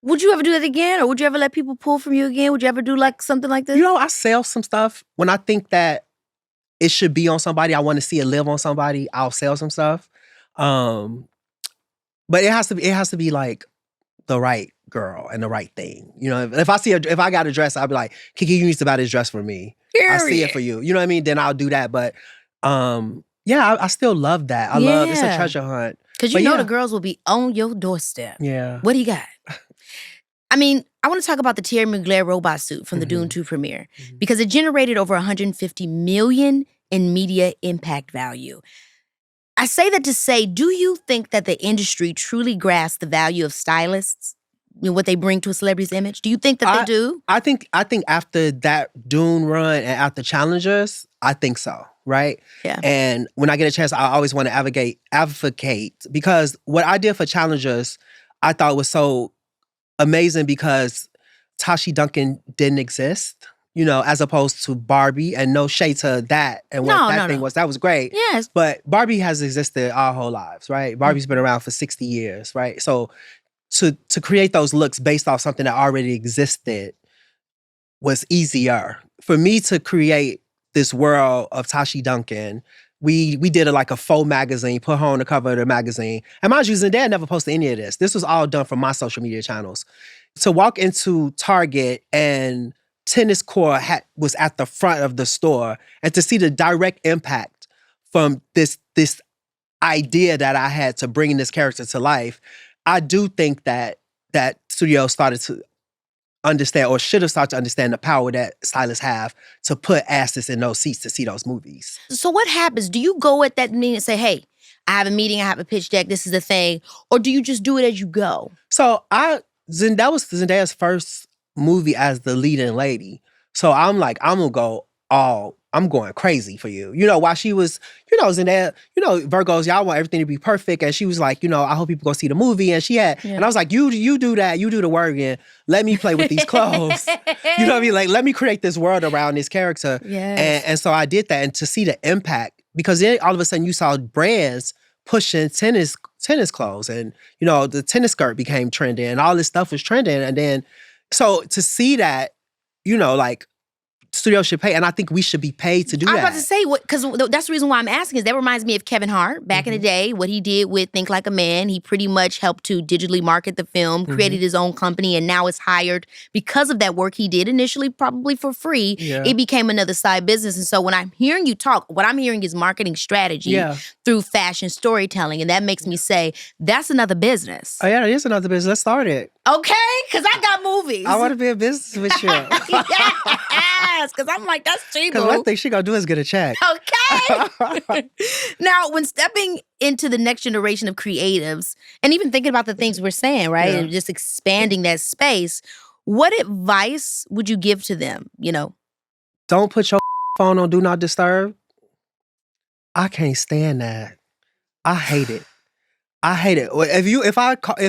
Would you ever do that again? Or would you ever let people pull from you again? Would you ever do like something like this? I sell some stuff. When I think that it should be on somebody, I want to see it live on somebody, I'll sell some stuff. But it has to be like the right girl and the right thing. If I got a dress, I'll be like, Keke, you need to buy this dress for me. Period. I see it for you. You know what I mean? Then I'll do that. But I still love that. It's a treasure hunt. Because the girls will be on your doorstep. Yeah. What do you got? I mean, I want to talk about the Thierry Mugler robot suit from the Dune 2 premiere because it generated over $150 million in media impact value. I say that to say, do you think that the industry truly grasps the value of stylists, what they bring to a celebrity's image? Do you think that they do? I think after that Dune run and after Challengers, I think so, right? Yeah. And when I get a chance, I always want to advocate because what I did for Challengers, I thought was so amazing because Tashi Duncan didn't exist. As opposed to Barbie, and no shade to that and what that thing was. That was great. Yes. But Barbie has existed our whole lives, right? Barbie's been around for 60 years, right? So to create those looks based off something that already existed was easier. For me to create this world of Tashi Duncan, we did like a faux magazine, put her on the cover of the magazine. And mind you, Zendaya never posted any of this. This was all done from my social media channels. To walk into Target and tennis court was at the front of the store, and to see the direct impact from this idea that I had to bring this character to life, I do think that studio started to understand, or should have started to understand, the power that stylists have to put asses in those seats to see those movies. So what happens? Do you go at that meeting and say, hey, I have a meeting, I have a pitch deck, this is the thing, or do you just do it as you go? So that was Zendaya's first movie as the leading lady. So I'm like, I'm going crazy for you. While she was, Zendaya, Virgos, y'all want everything to be perfect. And she was like, I hope people go see the movie. And she had, and I was like, you do that, you do the work and let me play with these clothes. You know what I mean? Like, let me create this world around this character. Yes. And so I did that. And to see the impact, because then all of a sudden you saw brands pushing tennis clothes and, the tennis skirt became trending and all this stuff was trending. And then, so to see that, like, studios should pay, and I think we should be paid to do that. I was about to say, because that's the reason why I'm asking, is that reminds me of Kevin Hart back in the day, what he did with Think Like a Man. He pretty much helped to digitally market the film, created his own company, and now is hired because of that work he did initially, probably for free. Yeah. It became another side business. And so when I'm hearing you talk, what I'm hearing is marketing strategy through fashion storytelling, and that makes me say, that's another business. Oh yeah, it is another business. Let's start it. Okay, because I got movies. I want to be in business with you. Yes, because I'm like, that's cheap. Because one thing she gonna do is get a check. Okay. Now, when stepping into the next generation of creatives, and even thinking about the things we're saying, right? Yeah. And just expanding that space, what advice would you give to them, Don't put your phone on Do Not Disturb. I can't stand that. I hate it. If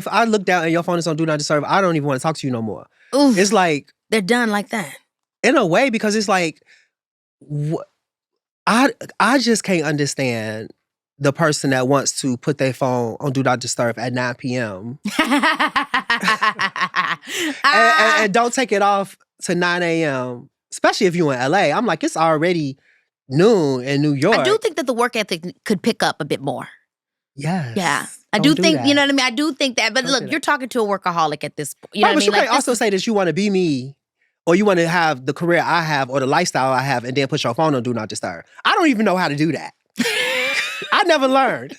I look down and your phone is on Do Not Disturb, I don't even want to talk to you no more. Oof, It's like, they're done like that. in a way, because it's like, I just can't understand the person that wants to put their phone on Do Not Disturb at 9 p.m. and don't take it off to 9 a.m., especially if you're in LA. I'm like, it's already noon in New York. I do think that the work ethic could pick up a bit more. Yes. Yeah. I Don't do think, that. you know what I mean? I do think that. But Don't look, do that. you're talking to a workaholic at this point. You know Right, what I but mean? you Like, can't also say that you want to be me, or you want to have the career I have or the lifestyle I have, and then put your phone on Do Not Disturb. I don't even know how to do that. I never learned.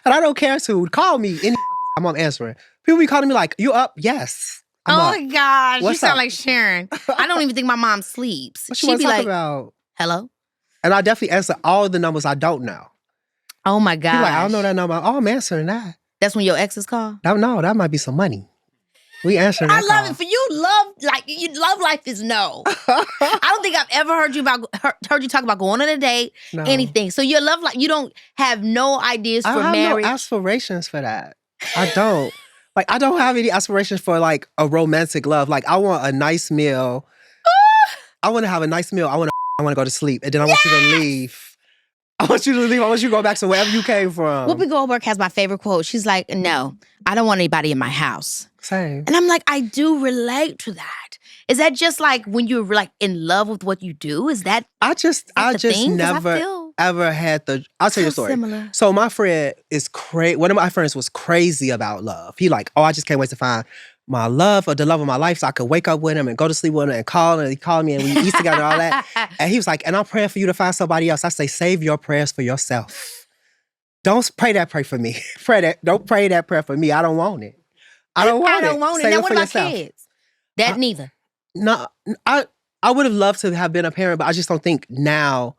And I don't care to call me any time I'm answering. People be calling me like, you up? Yes. I'm Oh up. my gosh, you What's sound up? like Sharon. I don't even think my mom sleeps. What you She'd want be to talk like, about? hello? And I definitely answer all the numbers I don't know. Oh my gosh. People like, I don't know that number. Oh, I'm answering that. That's when your exes call? No, that might be some money. We answering that I love call. it. For you, love life is no. I don't think I've ever heard you talk about going on a date, No. anything. So your love life, you don't have no ideas I for have marriage. no aspirations for that. I don't. Like, I don't have any aspirations for like a romantic love. Like, I want a nice meal. I want to have a nice meal. I want to go to sleep. And then I want you to leave. I want you to leave. I want you to go back to wherever you came from. Whoopi Goldberg has my favorite quote. She's like, no, I don't want anybody in my house. Same. And I'm like, I do relate to that. Is that just like when you're like in love with what you do? Is that I just thing? 'Cause I never feel ever had the. I'll tell you a so story. similar. So my friend is crazy. One of my friends was crazy about love. He like, oh, I just can't wait to find my love or the love of my life so I could wake up with him and go to sleep with him and call him. And he called me and we eat together and all that. And he was like, and I'm praying for you to find somebody else. I say, save your prayers for yourself. Don't pray that prayer for me. Don't pray that prayer for me. I don't want it. I don't want it. I don't want it. Save Now it what for about yourself. kids? That neither. No, I would have loved to have been a parent, but I just don't think now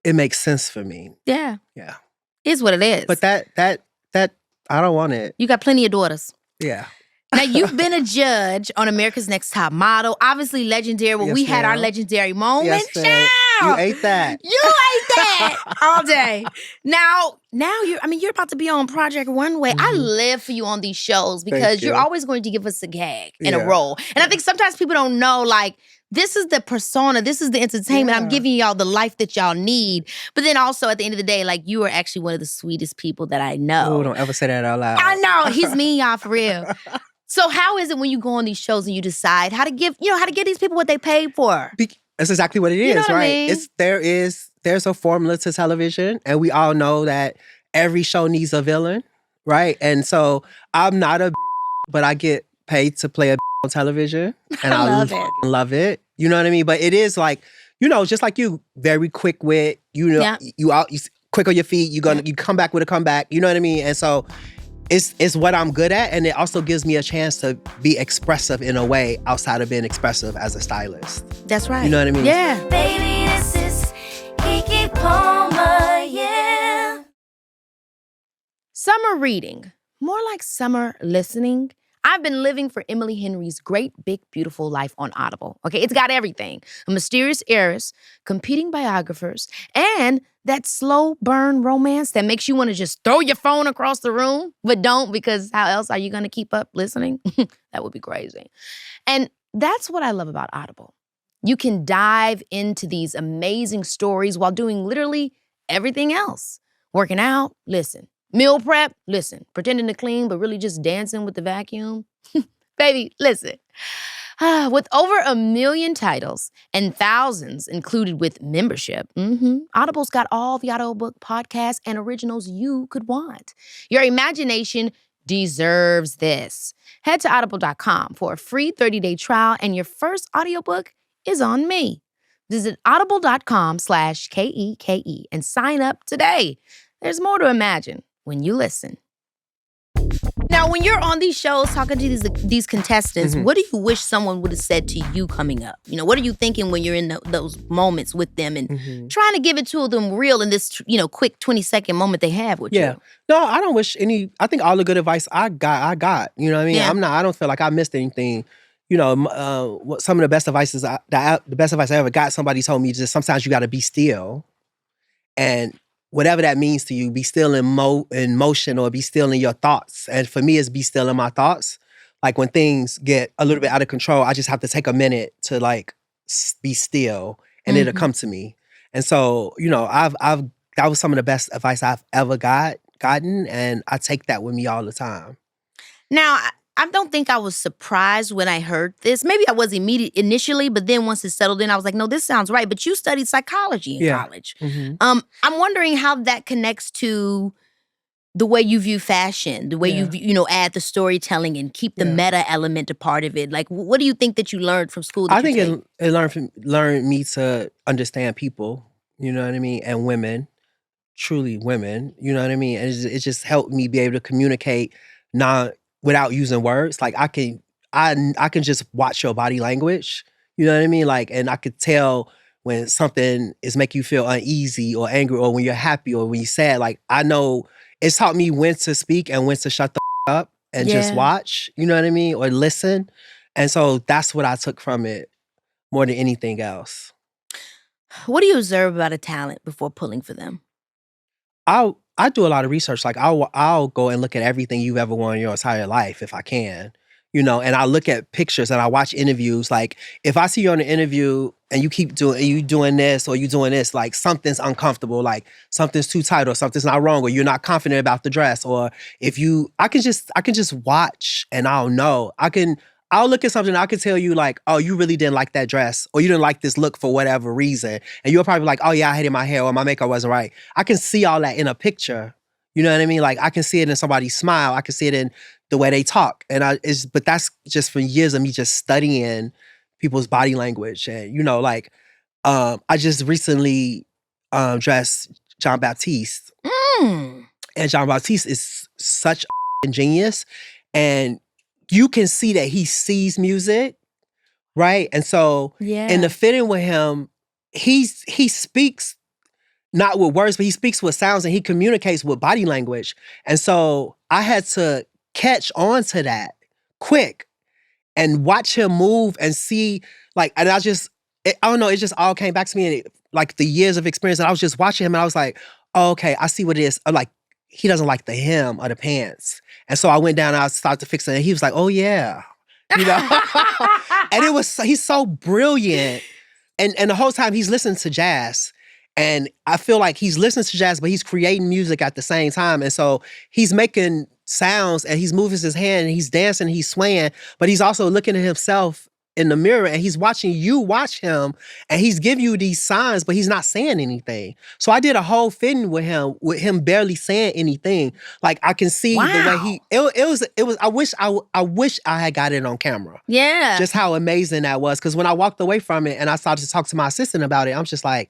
it makes sense for me. Yeah. Yeah. It's what it is. But that I don't want it. You got plenty of daughters. Yeah. Now, you've been a judge on America's Next Top Model. Obviously legendary. Well, Yes, we had our ma'am. legendary moment. Yes, ma'am. You Child! ate that. You ate that all day. Now you're about to be on Project Runway. I Mhm. live for you on these shows because you're you. always going to give us a gag and a Yeah. role. And I think sometimes people don't know, like, this is the persona, this is the entertainment. I'm Yeah. giving y'all the life that y'all need. But then also at the end of the day, like, you are actually one of the sweetest people that I know. Oh, don't ever say that out loud. I know. He's mean, y'all, for real. So how is it when you go on these shows and you decide how to give these people what they paid for? That's exactly what it is, You know what I right? mean? There's a formula to television, and we all know that every show needs a villain, right? And so I'm not a but I get paid to play a on television, and I love it. fucking love it. You know what I mean? But it is like, just like you, very quick wit. Yeah. You quick on your feet. You come back with a comeback. You know what I mean? And so it's what I'm good at, and it also gives me a chance to be expressive in a way outside of being expressive as a stylist. That's right. You know what I mean? Yeah. Baby, this is Keke Palmer, yeah. Summer reading, more like summer listening. I've been living for Emily Henry's Great Big Beautiful Life on Audible. Okay, it's got everything. A mysterious heiress, competing biographers, and that slow burn romance that makes you want to just throw your phone across the room, but don't, because how else are you going to keep up listening? That would be crazy. And that's what I love about Audible. You can dive into these amazing stories while doing literally everything else. Working out, listen. Meal prep, listen. Pretending to clean, but really just dancing with the vacuum. Baby, listen. With over 1 million titles and thousands included with membership, Audible's got all the audiobook podcasts and originals you could want. Your imagination deserves this. Head to audible.com for a free 30-day trial, and your first audiobook is on me. Visit audible.com/KEKE and sign up today. There's more to imagine when you listen. Now, when you're on these shows talking to these contestants, what do you wish someone would have said to you coming up? What are you thinking when you're in those moments with them and trying to give it to them real in this, quick 20-second moment they have with you? No, I don't wish any. I think all the good advice I got. You know what I mean? Yeah. I don't feel like I missed anything. Some of the best advice the best advice I ever got. Somebody told me just sometimes you got to be still, and whatever that means to you, be still in motion or be still in your thoughts. And for me, it's be still in my thoughts. Like when things get a little bit out of control, I just have to take a minute to like be still, and it'll come to me. And so, that was some of the best advice I've ever gotten, and I take that with me all the time. Now, I don't think I was surprised when I heard this. Maybe I was initially, but then once it settled in, I was like, no, this sounds right. But you studied psychology in college. I'm wondering how that connects to the way you view fashion, the way you add the storytelling and keep the meta element a part of it. Like, what do you think that you learned from school? I think it learned me to understand people, you know what I mean, and women. truly women. You know what I mean? And it just helped me be able to communicate without using words. Like I can just watch your body language. You know what I mean? Like, and I could tell when something is making you feel uneasy or angry, or when you're happy or when you're sad. Like I know it's taught me when to speak and when to shut the up and just watch. You know what I mean? Or listen. And so that's what I took from it more than anything else. What do you observe about a talent before pulling for them? I do a lot of research. Like I'll go and look at everything you've ever worn in your entire life if I can, you know. And I look at pictures and I watch interviews. Like if I see you on an interview and you keep doing this or you doing this, like something's uncomfortable, like something's too tight or something's not wrong or you're not confident about the dress. Or if I can just watch and I'll know. I'll look at something and I can tell you like, oh, you really didn't like that dress or you didn't like this look for whatever reason. And you'll probably be like, oh yeah, I hated my hair or my makeup wasn't right. I can see all that in a picture. You know what I mean? Like I can see it in somebody's smile. I can see it in the way they talk. But that's just from years of me just studying people's body language. And, you know, like I just recently dressed Jon Batiste. And Jon Batiste is such a genius. And you can see that he sees music, right? And so in the fitting with him, he speaks not with words, but he speaks with sounds and he communicates with body language. And so I had to catch on to that quick and watch him move and see, like, and I don't know, it just all came back to me and like the years of experience. And I was just watching him and I was like, oh, okay, I see what it is. I'm like, he doesn't like the hem of the pants. And so I went down and I started to fix it. And he was like, oh yeah. You know? And he's so brilliant. And the whole time he's listening to jazz. And I feel like he's listening to jazz, but he's creating music at the same time. And so he's making sounds and he's moving his hand and he's dancing, he's swaying, but he's also looking at himself in the mirror and he's watching you watch him and he's giving you these signs, but he's not saying anything. So I did a whole fitting with him barely saying anything. Like I can see the way it was, I wish I had got it on camera. Yeah. Just how amazing that was. Cause when I walked away from it and I started to talk to my assistant about it, I'm just like,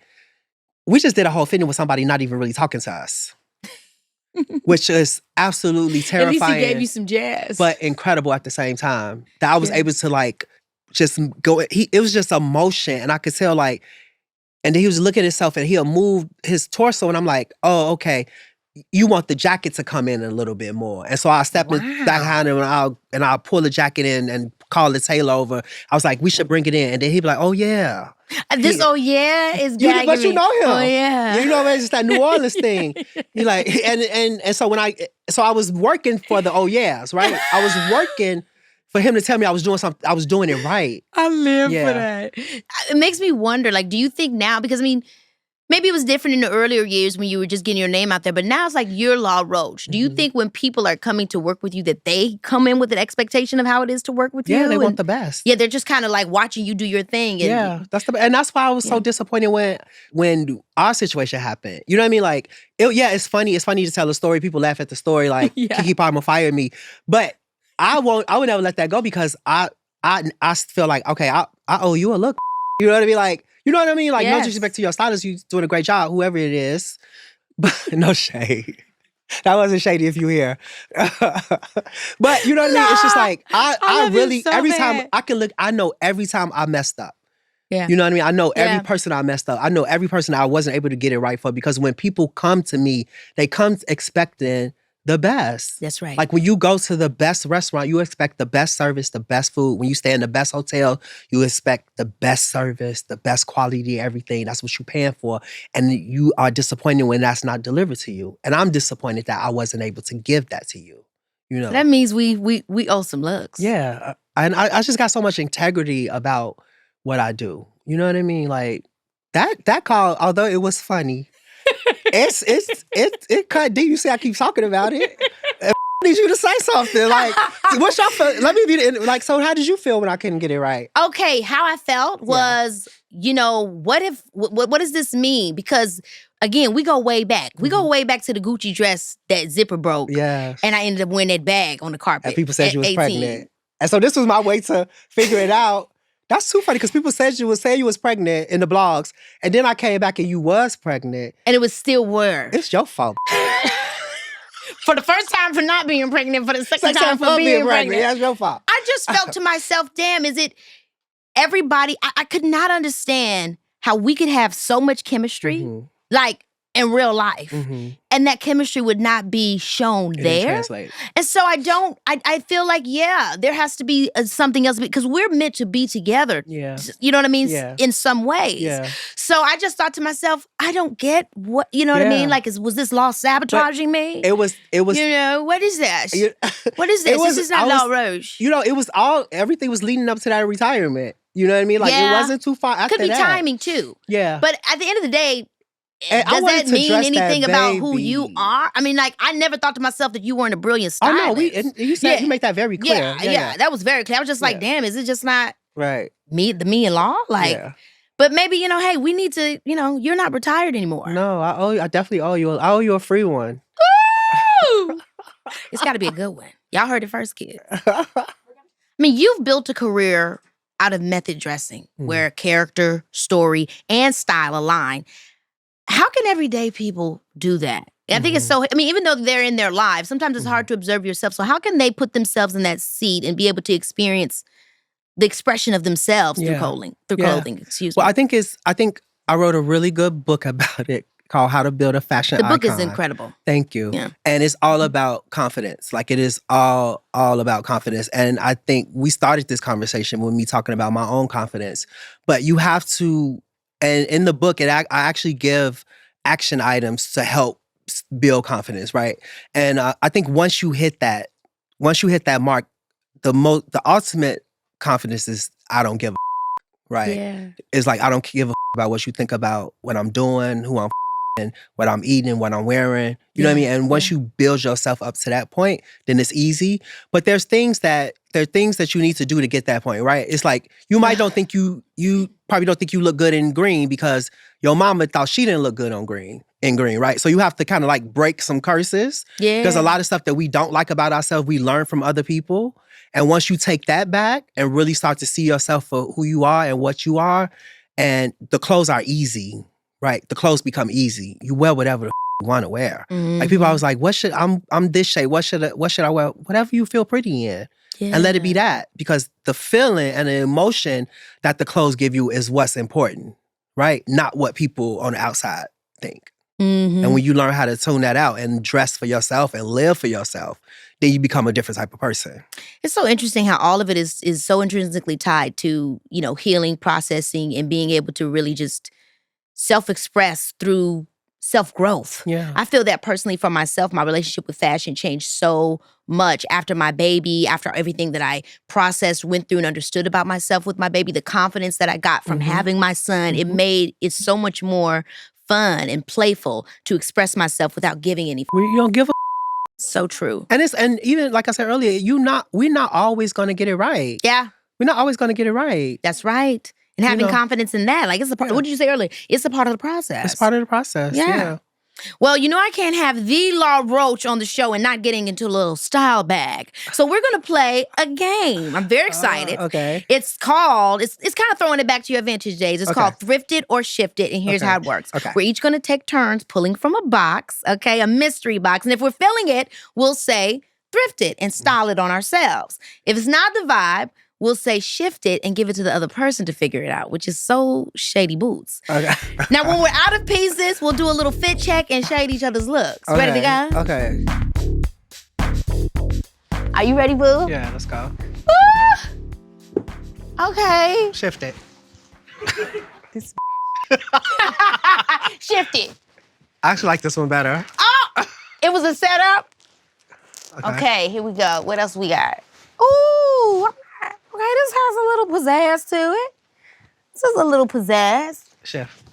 we just did a whole fitting with somebody not even really talking to us. Which is absolutely terrifying. At least he gave you some jazz. But incredible at the same time. That I was able to like, just go, it was just emotion. And I could tell like, and then he was looking at himself and he'll move his torso and I'm like, oh, okay, you want the jacket to come in a little bit more. And so I stepped back behind him and I'll pull the jacket in and call the tailor over. I was like, we should bring it in. And then he'd be like, oh yeah. This is gagging but you know him. Oh yeah. You know, it's just that New Orleans thing. You like, and so I was working for the oh yeahs, right? I was working for him to tell me I was doing something, I was doing it right. I live for that. It makes me wonder, like, do you think now, because I mean, maybe it was different in the earlier years when you were just getting your name out there, but now it's like you're Law Roach. Do you think when people are coming to work with you that they come in with an expectation of how it is to work with you? Yeah, they want the best. Yeah, they're just kind of like watching you do your thing. And that's why I was so disappointed when our situation happened. You know what I mean? Like, it's funny. It's funny to tell a story. People laugh at the story like Keke Palmer fired me. But I would never let that go because I feel like, okay, I owe you a look. You know what I mean? Like, you know what I mean? Like, no disrespect to your stylist, you're doing a great job, whoever it is. But no shade. That wasn't shady if you hear. But you know what I mean? It's just like, I really, so every time I can look, I know every time I messed up. Yeah. You know what I mean? I know every person I messed up. I know every person I wasn't able to get it right for because when people come to me, they come expecting the best. That's right. Like when you go to the best restaurant, you expect the best service, the best food. When you stay in the best hotel, you expect the best service, the best quality, everything. That's what you're paying for. And you are disappointed when that's not delivered to you. And I'm disappointed that I wasn't able to give that to you. You know? That means we owe some looks. Yeah. And I just got so much integrity about what I do. You know what I mean? Like that call, although it was funny, it cut deep. You see, I keep talking about it. I need you to say something. Like, what's your feel? Let me be like. So, how did you feel when I couldn't get it right? Okay, how I felt was, you know, what does this mean? Because again, we go way back. We go way back to the Gucci dress that zipper broke. Yeah, and I ended up wearing that bag on the carpet. And people said you was pregnant. And so this was my way to figure it out. That's too funny because people said you was pregnant in the blogs, and then I came back and you was pregnant. And it was still worse. It's your fault. For the first time for not being pregnant, for the second time for being pregnant. That's your fault. I just felt to myself, damn, is it everybody? I could not understand how we could have so much chemistry, like in real life, and that chemistry would not be shown there. Translate. And so I feel like, yeah, there has to be something else because we're meant to be together. Yeah. You know what I mean? Yeah. In some ways. Yeah. So I just thought to myself, I don't get what, you know what I mean? Like, was this law sabotaging me? It was. You know, what is this? What is this? This is not Law Roach. You know, it was everything was leading up to that retirement. You know what I mean? Like, it wasn't too far after that. Could be timing, too. Yeah. But at the end of the day, and does that mean anything about who baby. you are? I mean, like, I never thought to myself that you weren't a brilliant stylist. Oh, no, you said you make that very clear. Yeah, that was very clear. I was just like, damn, is it just not me and Law? Like, but maybe, you know, hey, we need to, you know, you're not retired anymore. No, I definitely owe you. I owe you a free one. Woo! It's got to be a good one. Y'all heard it first, kids. I mean, you've built a career out of method dressing, where character, story, and style align. How can everyday people do that? I think it's so, I mean, even though they're in their lives, sometimes it's hard to observe yourself. So how can they put themselves in that seat and be able to experience the expression of themselves through clothing? Excuse me. Well, I think I wrote a really good book about it called How to Build a Fashion Icon. The book is incredible. Thank you. Yeah. And it's all about confidence. Like, it is all about confidence. And I think we started this conversation with me talking about my own confidence. But you have to, and in the book, I actually give action items to help build confidence, right? And I think once you hit that mark, the ultimate confidence is I don't give a right? Yeah. It's like I don't give a about what you think about what I'm doing, who I'm and what I'm eating, what I'm wearing. You know what I mean? And once you build yourself up to that point, then it's easy. But there are things that you need to do to get that point, right? It's like you might don't think you probably don't think you look good in green because your mama thought she didn't look good in green, right? So you have to kind of like break some curses. Yeah. There's a lot of stuff that we don't like about ourselves, we learn from other people. And once you take that back and really start to see yourself for who you are and what you are, and the clothes are easy, right? The clothes become easy. You wear whatever the you want to wear. Like people always like, I'm this shape. What should I wear? Whatever you feel pretty in. Yeah. And let it be that. Because the feeling and the emotion that the clothes give you is what's important, right? Not what people on the outside think. And when you learn how to tune that out and dress for yourself and live for yourself, then you become a different type of person. It's so interesting how all of it is so intrinsically tied to, you know, healing, processing, and being able to really just self-express through self-growth. Yeah. I feel that personally for myself, my relationship with fashion changed so much after my baby, after everything that I processed, went through, and understood about myself with my baby, the confidence that I got from having my son. It made it so much more fun and playful to express myself without giving any. You don't give a. So true. And even like I said earlier, we're not always gonna get it right. Yeah. We're not always gonna get it right. That's right. And having confidence in that, like it's a part. What did you say earlier? It's a part of the process. It's part of the process. Yeah. Well, you know, I can't have the Law Roach on the show and not getting into a little style bag. So we're going to play a game. I'm very excited. Okay. It's called, it's kind of throwing it back to your vintage days. It's called Thrifted or Shifted, and here's how it works. Okay. We're each going to take turns pulling from a box, okay, a mystery box. And if we're filling it, we'll say thrifted and style it on ourselves. If it's not the vibe, we'll say shift it and give it to the other person to figure it out, which is so shady boots. Okay. Now, when we're out of pieces, we'll do a little fit check and shade each other's looks. Okay. Ready to go? Okay. Are you ready, boo? Yeah, let's go. Okay. Shift it. Shift it. I actually like this one better. Oh, it was a setup? Okay, here we go. What else we got? Ooh, okay, this has a little pizzazz to it. This is a little pizzazz. Shift.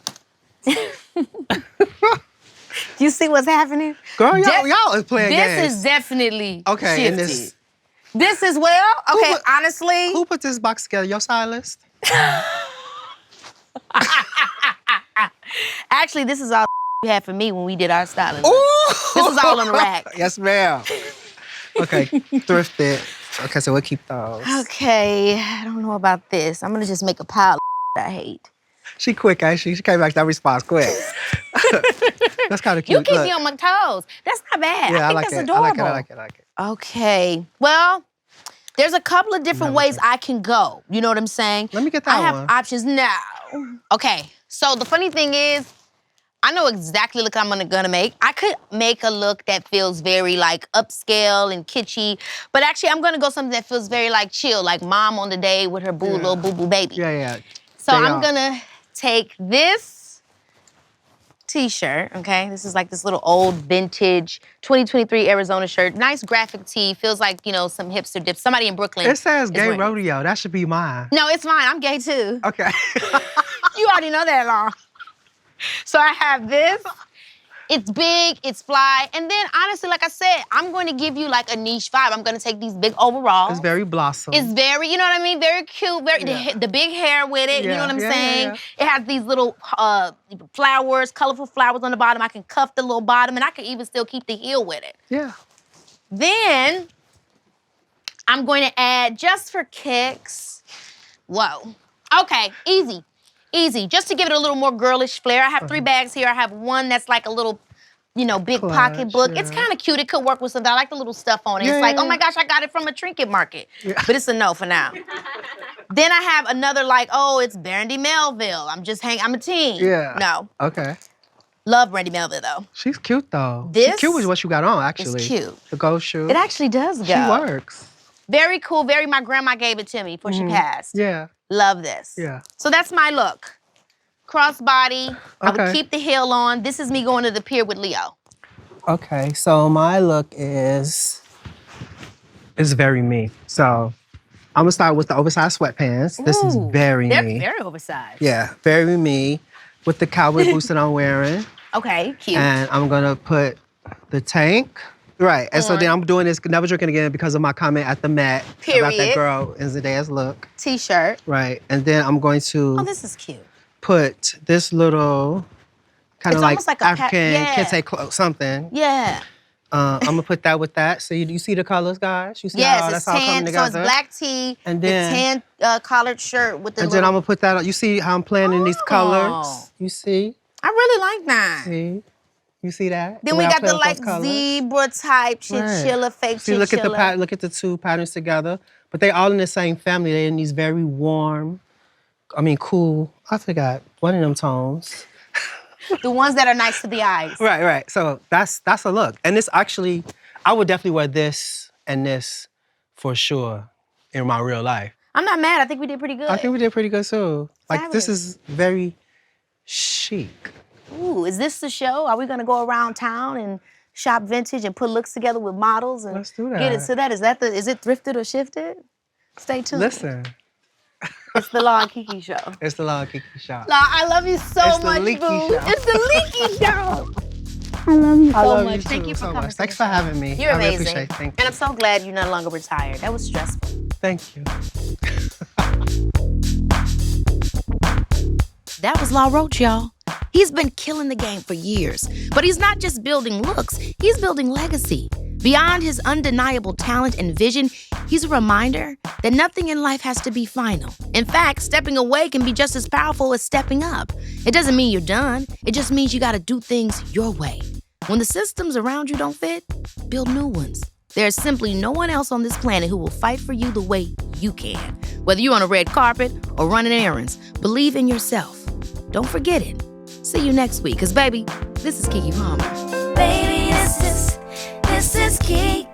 You see what's happening? Girl, y'all is playing games. This is definitely okay, shifted. And this is honestly. Who put this box together? Your stylist? Actually, this is all you had for me when we did our styling. Ooh! This is all on the rack. Yes, ma'am. Okay, thrifted. Okay, so we'll keep those. Okay, I don't know about this. I'm gonna just make a pile of I hate. She quick, actually. She came back to that response quick. That's kind of cute. You keep Look. me on my toes. That's not bad. Yeah, I think like that's it. adorable. I like it. Okay, well, there's a couple of different ways I can go. You know what I'm saying? Let me get that I have one. options now. Okay, so the funny thing is, I know exactly the look I'm gonna make. I could make a look that feels very like upscale and kitschy, but actually I'm gonna go something that feels very like chill, like mom on the day with her little boo-boo baby. Yeah. So I'm gonna take this t-shirt, okay? This is like this little old vintage 2023 Arizona shirt. Nice graphic tee, feels like, you know, some hipster dip. Somebody in Brooklyn. It says gay wearing it. rodeo. That should be mine. No, it's fine, I'm gay too. Okay. You already know that, Law. So I have this. It's big, it's fly, and then honestly, like I said, I'm going to give you like a niche vibe. I'm going to take these big overalls. It's very blossom. It's very, you know what I mean? Very cute, the big hair with it, you know what I'm saying? Yeah. It has these little flowers, colorful flowers on the bottom. I can cuff the little bottom, and I can even still keep the heel with it. Yeah. Then, I'm going to add, just for kicks, whoa. Okay, easy. Easy, just to give it a little more girlish flair. I have 3 bags here. I have one that's like a little, you know, big pocketbook. It's kind of cute. It could work with something. I like the little stuff on it. It's like, oh my gosh, I got it from a trinket market. Yeah. But it's a no for now. Then I have another like, oh, it's Brandy Melville. I'm a teen. Yeah. No. Okay. Love Brandy Melville though. She's cute though. This She's cute with what you got on, actually. It's cute. The gold shoe. It actually does go. She works. Very cool. My grandma gave it to me before she passed. Yeah. Love this. Yeah. So that's my look. Crossbody. I would keep the heel on. This is me going to the pier with Leo. Okay, so my look is very me. So I'm gonna start with the oversized sweatpants. This is very they're me. They're very oversized. Yeah, very me. With the cowboy boots that I'm wearing. Okay, cute. And I'm gonna put the tank. Right, and so then I'm doing this Never Drinking Again because of my comment at the Met about that girl in Zendaya's look. T-shirt. Right, and then I'm going to this is cute. Put this little kind of like African kente something. Yeah. I'm gonna put that with that. So you see the colors, guys? You see how that's all coming together? So it's black tee, and then the tan collared shirt with the then I'm gonna put that on. You see how I'm planning these colors? You see? I really like that. See? You see that? Then we got the like zebra type chinchilla, fake see, chinchilla. Look at the 2 patterns together. But they all in the same family. They're in these very warm, cool, I forgot, one of them tones. The ones that are nice to the eyes. Right. So that's a look. And this actually, I would definitely wear this and this for sure in my real life. I'm not mad. I think we did pretty good. I think we did pretty good too. Like Fabulous. This is very chic. Ooh, is this the show? Are we gonna go around town and shop vintage and put looks together with models and Let's do that. Get it to that? Is it thrifted or shifted? Stay tuned. Listen. It's the Law and Keke show. It's the Law and Keke show. Law, I love you so much, boo. It's the Leaky show. I love you so much. Thank you for coming. Thanks for having me. You're amazing. I really appreciate it. Thank you. And I'm so glad you're no longer retired. That was stressful. Thank you. That was Law Roach, y'all. He's been killing the game for years, but he's not just building looks, he's building legacy. Beyond his undeniable talent and vision, he's a reminder that nothing in life has to be final. In fact, stepping away can be just as powerful as stepping up. It doesn't mean you're done, it just means you gotta do things your way. When the systems around you don't fit, build new ones. There's simply no one else on this planet who will fight for you the way you can. Whether you're on a red carpet or running errands, believe in yourself. Don't forget it. See you next week, because baby, this is Keke Palmer. Baby, this is Keke.